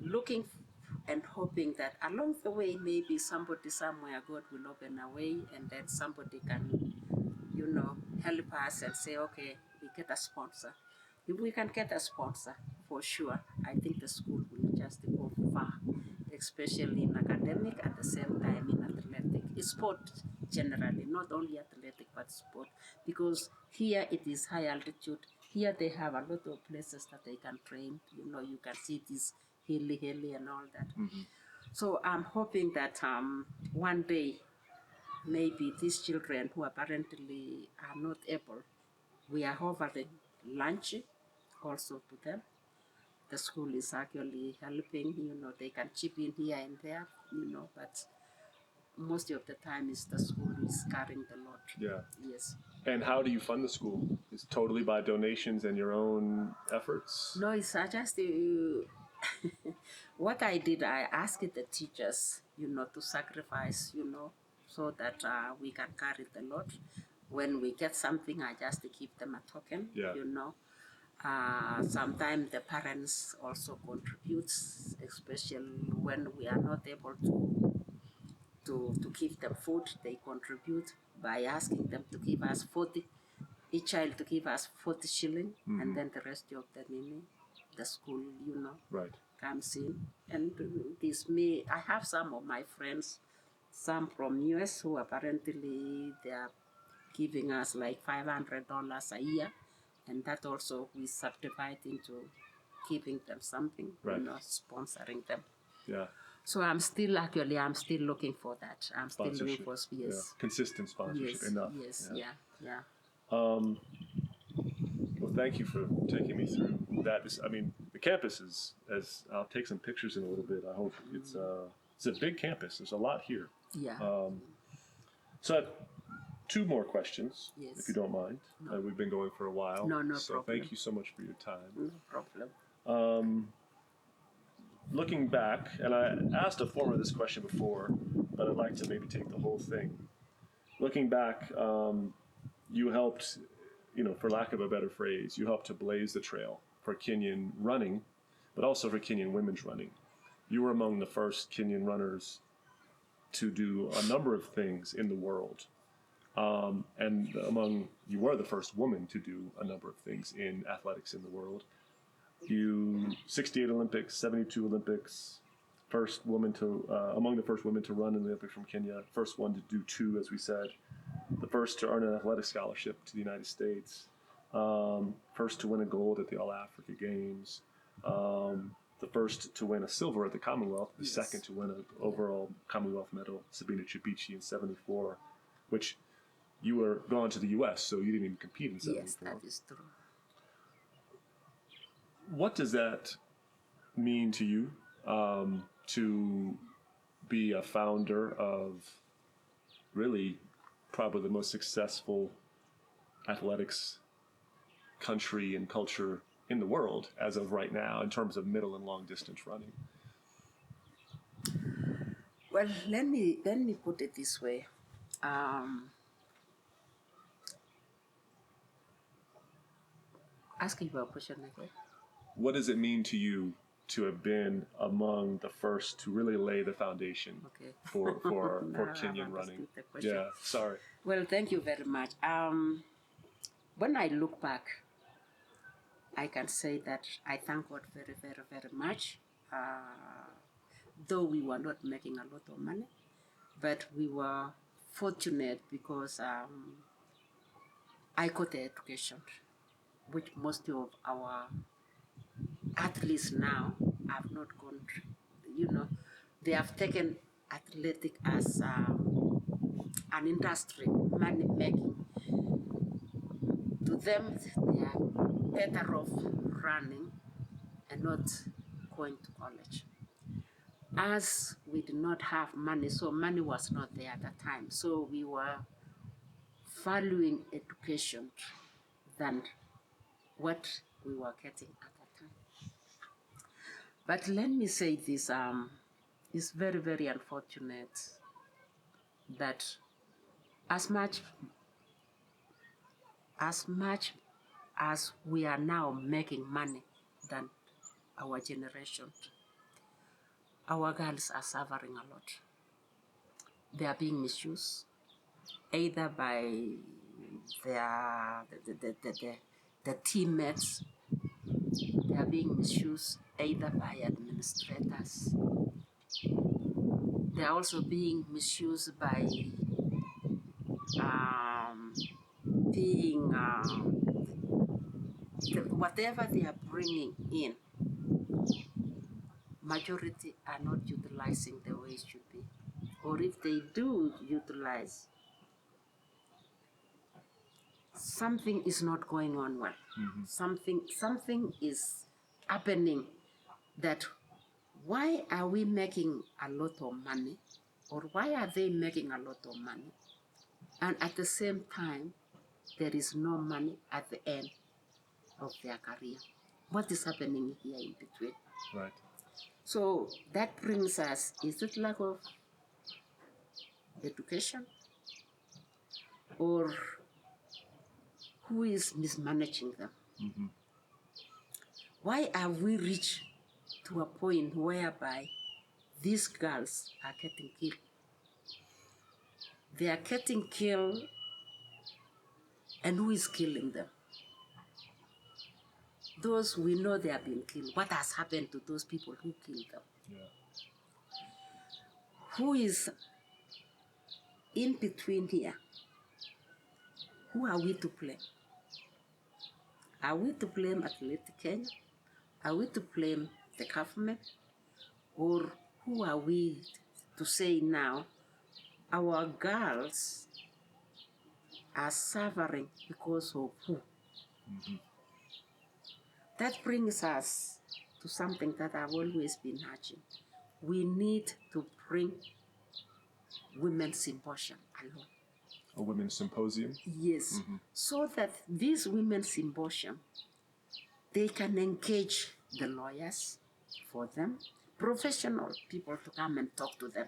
[SPEAKER 1] looking and hoping that along the way, maybe somebody somewhere, God will open a way, and then somebody can, help us and say, okay, we get a sponsor. If we can get a sponsor, for sure, I think the school will just go far, especially in academic, at the same time in athletic. Sport generally, not only athletic, but sport. Because here it is high altitude. Here they have a lot of places that they can train. You can see this hilly and all that. So I'm hoping that one day, maybe these children who apparently are not able, we are offering lunch also to them. The school is actually helping, they can chip in here and there, but most of the time is the school is carrying the load.
[SPEAKER 2] Yeah.
[SPEAKER 1] Yes.
[SPEAKER 2] And how do you fund the school? Is it totally by donations and your own efforts?
[SPEAKER 1] No, it's just what I did, I asked the teachers, to sacrifice, so that we can carry the load. When we get something, I just give them a token,
[SPEAKER 2] Yeah.
[SPEAKER 1] Sometimes the parents also contribute, especially when we are not able to give them food. They contribute by asking them to give us 40, each child to give us 40 shilling, and then the rest of the money, the school,
[SPEAKER 2] Right.
[SPEAKER 1] comes in. And this may, I have some of my friends, some from US who apparently they are giving us like $500 a year, and that also we subdivide into giving them something,
[SPEAKER 2] Right.
[SPEAKER 1] sponsoring them.
[SPEAKER 2] Yeah.
[SPEAKER 1] So I'm still looking for that. I'm still looking for
[SPEAKER 2] Yeah.
[SPEAKER 1] yes.
[SPEAKER 2] Consistent sponsorship.
[SPEAKER 1] Yes,
[SPEAKER 2] Enough.
[SPEAKER 1] yes,
[SPEAKER 2] Yeah.
[SPEAKER 1] yeah.
[SPEAKER 2] Well, thank you for taking me through that. The campus is, as I'll take some pictures in a little bit. I hope it's a big campus. There's a lot here.
[SPEAKER 1] Yeah.
[SPEAKER 2] So I have two more questions,
[SPEAKER 1] Yes.
[SPEAKER 2] if you don't mind.
[SPEAKER 1] No.
[SPEAKER 2] We've been going for a while.
[SPEAKER 1] No
[SPEAKER 2] so
[SPEAKER 1] problem.
[SPEAKER 2] Thank you so much for your time.
[SPEAKER 1] No problem.
[SPEAKER 2] Looking back, and I asked a former this question before, but I'd like to maybe take the whole thing. Looking back, you helped, for lack of a better phrase, you helped to blaze the trail for Kenyan running, but also for Kenyan women's running. You were among the first Kenyan runners to do a number of things in the world. And you were the first woman to do a number of things in athletics in the world. 68 Olympics, 72 Olympics, among the first women to run in the Olympics from Kenya, first one to do two, as we said, the first to earn an athletic scholarship to the United States, first to win a gold at the All Africa Games, the first to win a silver at the Commonwealth, the second to win an overall Commonwealth medal, Sabina Chibichi in '74, which you were gone to the U.S., so you didn't even compete in '74.
[SPEAKER 1] Yes, that is true.
[SPEAKER 2] What does that mean to you, to be a founder of really probably the most successful athletics country and culture in the world as of right now in terms of middle and long distance running?
[SPEAKER 1] Well, let me put it this way. Ask you a question again.
[SPEAKER 2] What does it mean to you to have been among the first to really lay the foundation for Kenyan running? Yeah, sorry.
[SPEAKER 1] Well, thank you very much. When I look back, I can say that I thank God very, very, very much. Though we were not making a lot of money, but we were fortunate because I got the education, which most of our athletes now have not gone through. They have taken athletic as an industry, money making. To them, they are better off running and not going to college. As we did not have money, so money was not there at that time. So we were valuing education than what we were getting at that time. But let me say this, it's very, very unfortunate that as much as we are now making money than our generation, our girls are suffering a lot. They are being misused, either by the teammates. They are being misused either by administrators. They are also being misused by whatever they are bringing in. Majority are not utilizing the way it should be. Or if they do utilize, something is not going on well. Mm-hmm. Something is happening that why are we making a lot of money, or why are they making a lot of money, and at the same time there is no money at the end of their career? What is happening here in between?
[SPEAKER 2] Right.
[SPEAKER 1] So that brings us, is it lack of education, or who is mismanaging them? Mm-hmm. Why have we reached to a point whereby these girls are getting killed? They are getting killed, and who is killing them? Those we know they are being killed. What has happened to those people who killed them? Yeah. Who is in between here? Who are we to blame? Are we to blame Athletic Kenya? Are we to blame the government? Or who are we to say now our girls are suffering because of who? Mm-hmm. That brings us to something that I've always been urging. We need to bring women's symposium along.
[SPEAKER 2] A women's symposium?
[SPEAKER 1] Yes, so that this women's symposium, they can engage the lawyers for them, professional people to come and talk to them,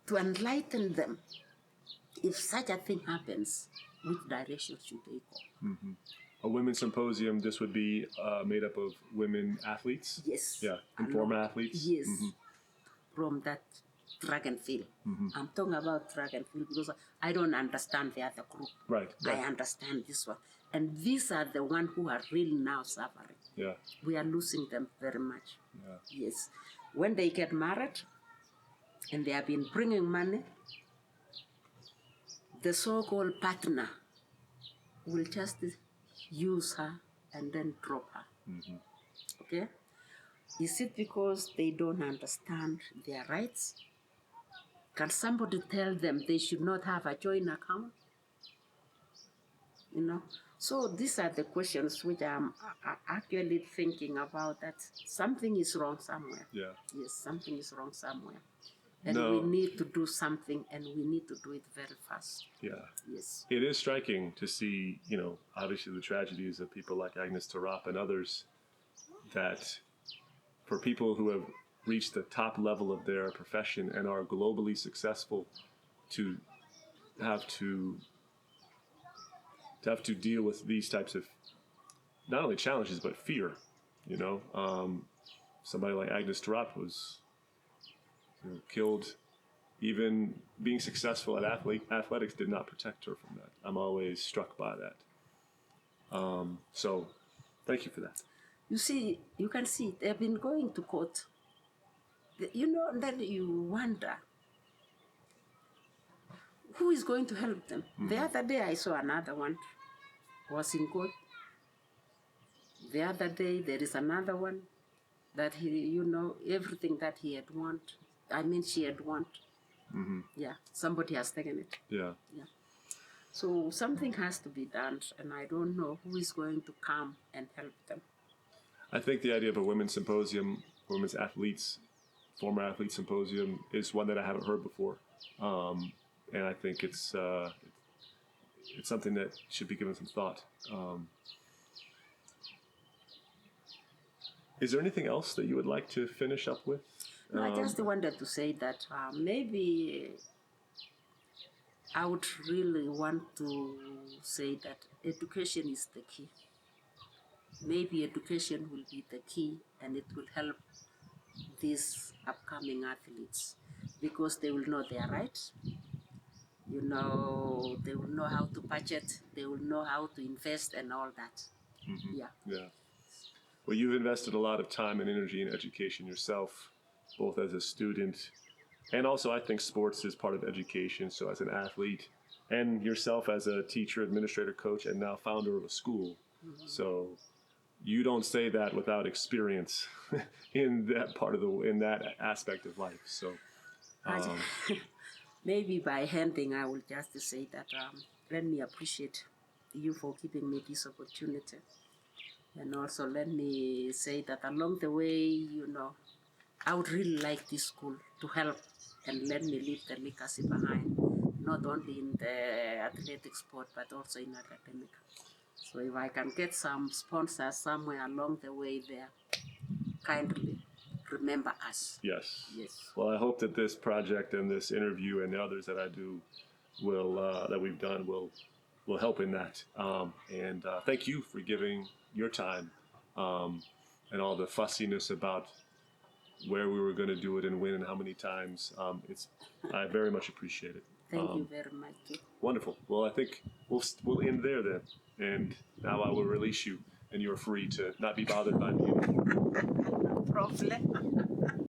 [SPEAKER 1] to enlighten them. If such a thing happens, which direction should they go?
[SPEAKER 2] A women's symposium, this would be made up of women athletes?
[SPEAKER 1] Yes.
[SPEAKER 2] Yeah, and former athletes?
[SPEAKER 1] Yes, from that track and field. I'm talking about track and field because I don't understand the other group.
[SPEAKER 2] Right.
[SPEAKER 1] I understand this one. And these are the ones who are really now suffering.
[SPEAKER 2] Yeah.
[SPEAKER 1] We are losing them very much.
[SPEAKER 2] Yeah.
[SPEAKER 1] Yes. When they get married and they have been bringing money, the so-called partner will just use her and then drop her. Okay? Is it because they don't understand their rights? Can somebody tell them they should not have a joint account? You know? So these are the questions which I'm actually thinking about, that something is wrong somewhere.
[SPEAKER 2] Yeah.
[SPEAKER 1] Yes, something is wrong somewhere. And
[SPEAKER 2] No.
[SPEAKER 1] we need to do something, and we need to do it very fast.
[SPEAKER 2] Yeah.
[SPEAKER 1] Yes.
[SPEAKER 2] It is striking to see, obviously the tragedies of people like Agnes Tarap and others, that for people who have reached the top level of their profession and are globally successful, to have to deal with these types of not only challenges but fear. Somebody like Agnes Tarap was killed. Even being successful at athletics did not protect her from that. I'm always struck by that. So thank you for that.
[SPEAKER 1] You see, you can see they've been going to court. Then you wonder, who is going to help them? The other day I saw another one was in court. The other day there is another one that everything that he had she had wanted. Yeah, somebody has taken it.
[SPEAKER 2] Yeah.
[SPEAKER 1] Yeah. So something has to be done, and I don't know who is going to come and help them.
[SPEAKER 2] I think the idea of a women's symposium, women's athletes, former athlete symposium, is one that I haven't heard before, and I think it's something that should be given some thought. Is there anything else that you would like to finish up with?
[SPEAKER 1] No, I just wanted to say that maybe I would really want to say that education is the key. Maybe education will be the key, and it will help these upcoming athletes, because they will know their rights. They will know how to budget, they will know how to invest and all that.
[SPEAKER 2] Yeah. Well, you've invested a lot of time and energy in education yourself, both as a student and also I think sports is part of education. So as an athlete, and yourself as a teacher, administrator, coach, and now founder of a school. So you don't say that without experience in that aspect of life. So
[SPEAKER 1] maybe by ending, I will just say that let me appreciate you for giving me this opportunity. And also let me say that along the way, I would really like this school to help and let me leave the legacy behind, not only in the athletic sport, but also in academic. So if I can get some sponsors somewhere along the way there, kindly remember us.
[SPEAKER 2] Yes.
[SPEAKER 1] Yes.
[SPEAKER 2] Well, I hope that this project and this interview and the others that I do that we've done will help in that. And thank you for giving your time and all the fussiness about where we were going to do it and when and how many times. I very much appreciate it.
[SPEAKER 1] Thank you very much.
[SPEAKER 2] Wonderful. Well, I think we'll end there then. And now I will release you, and you're free to not be bothered by me anymore.
[SPEAKER 1] No problem.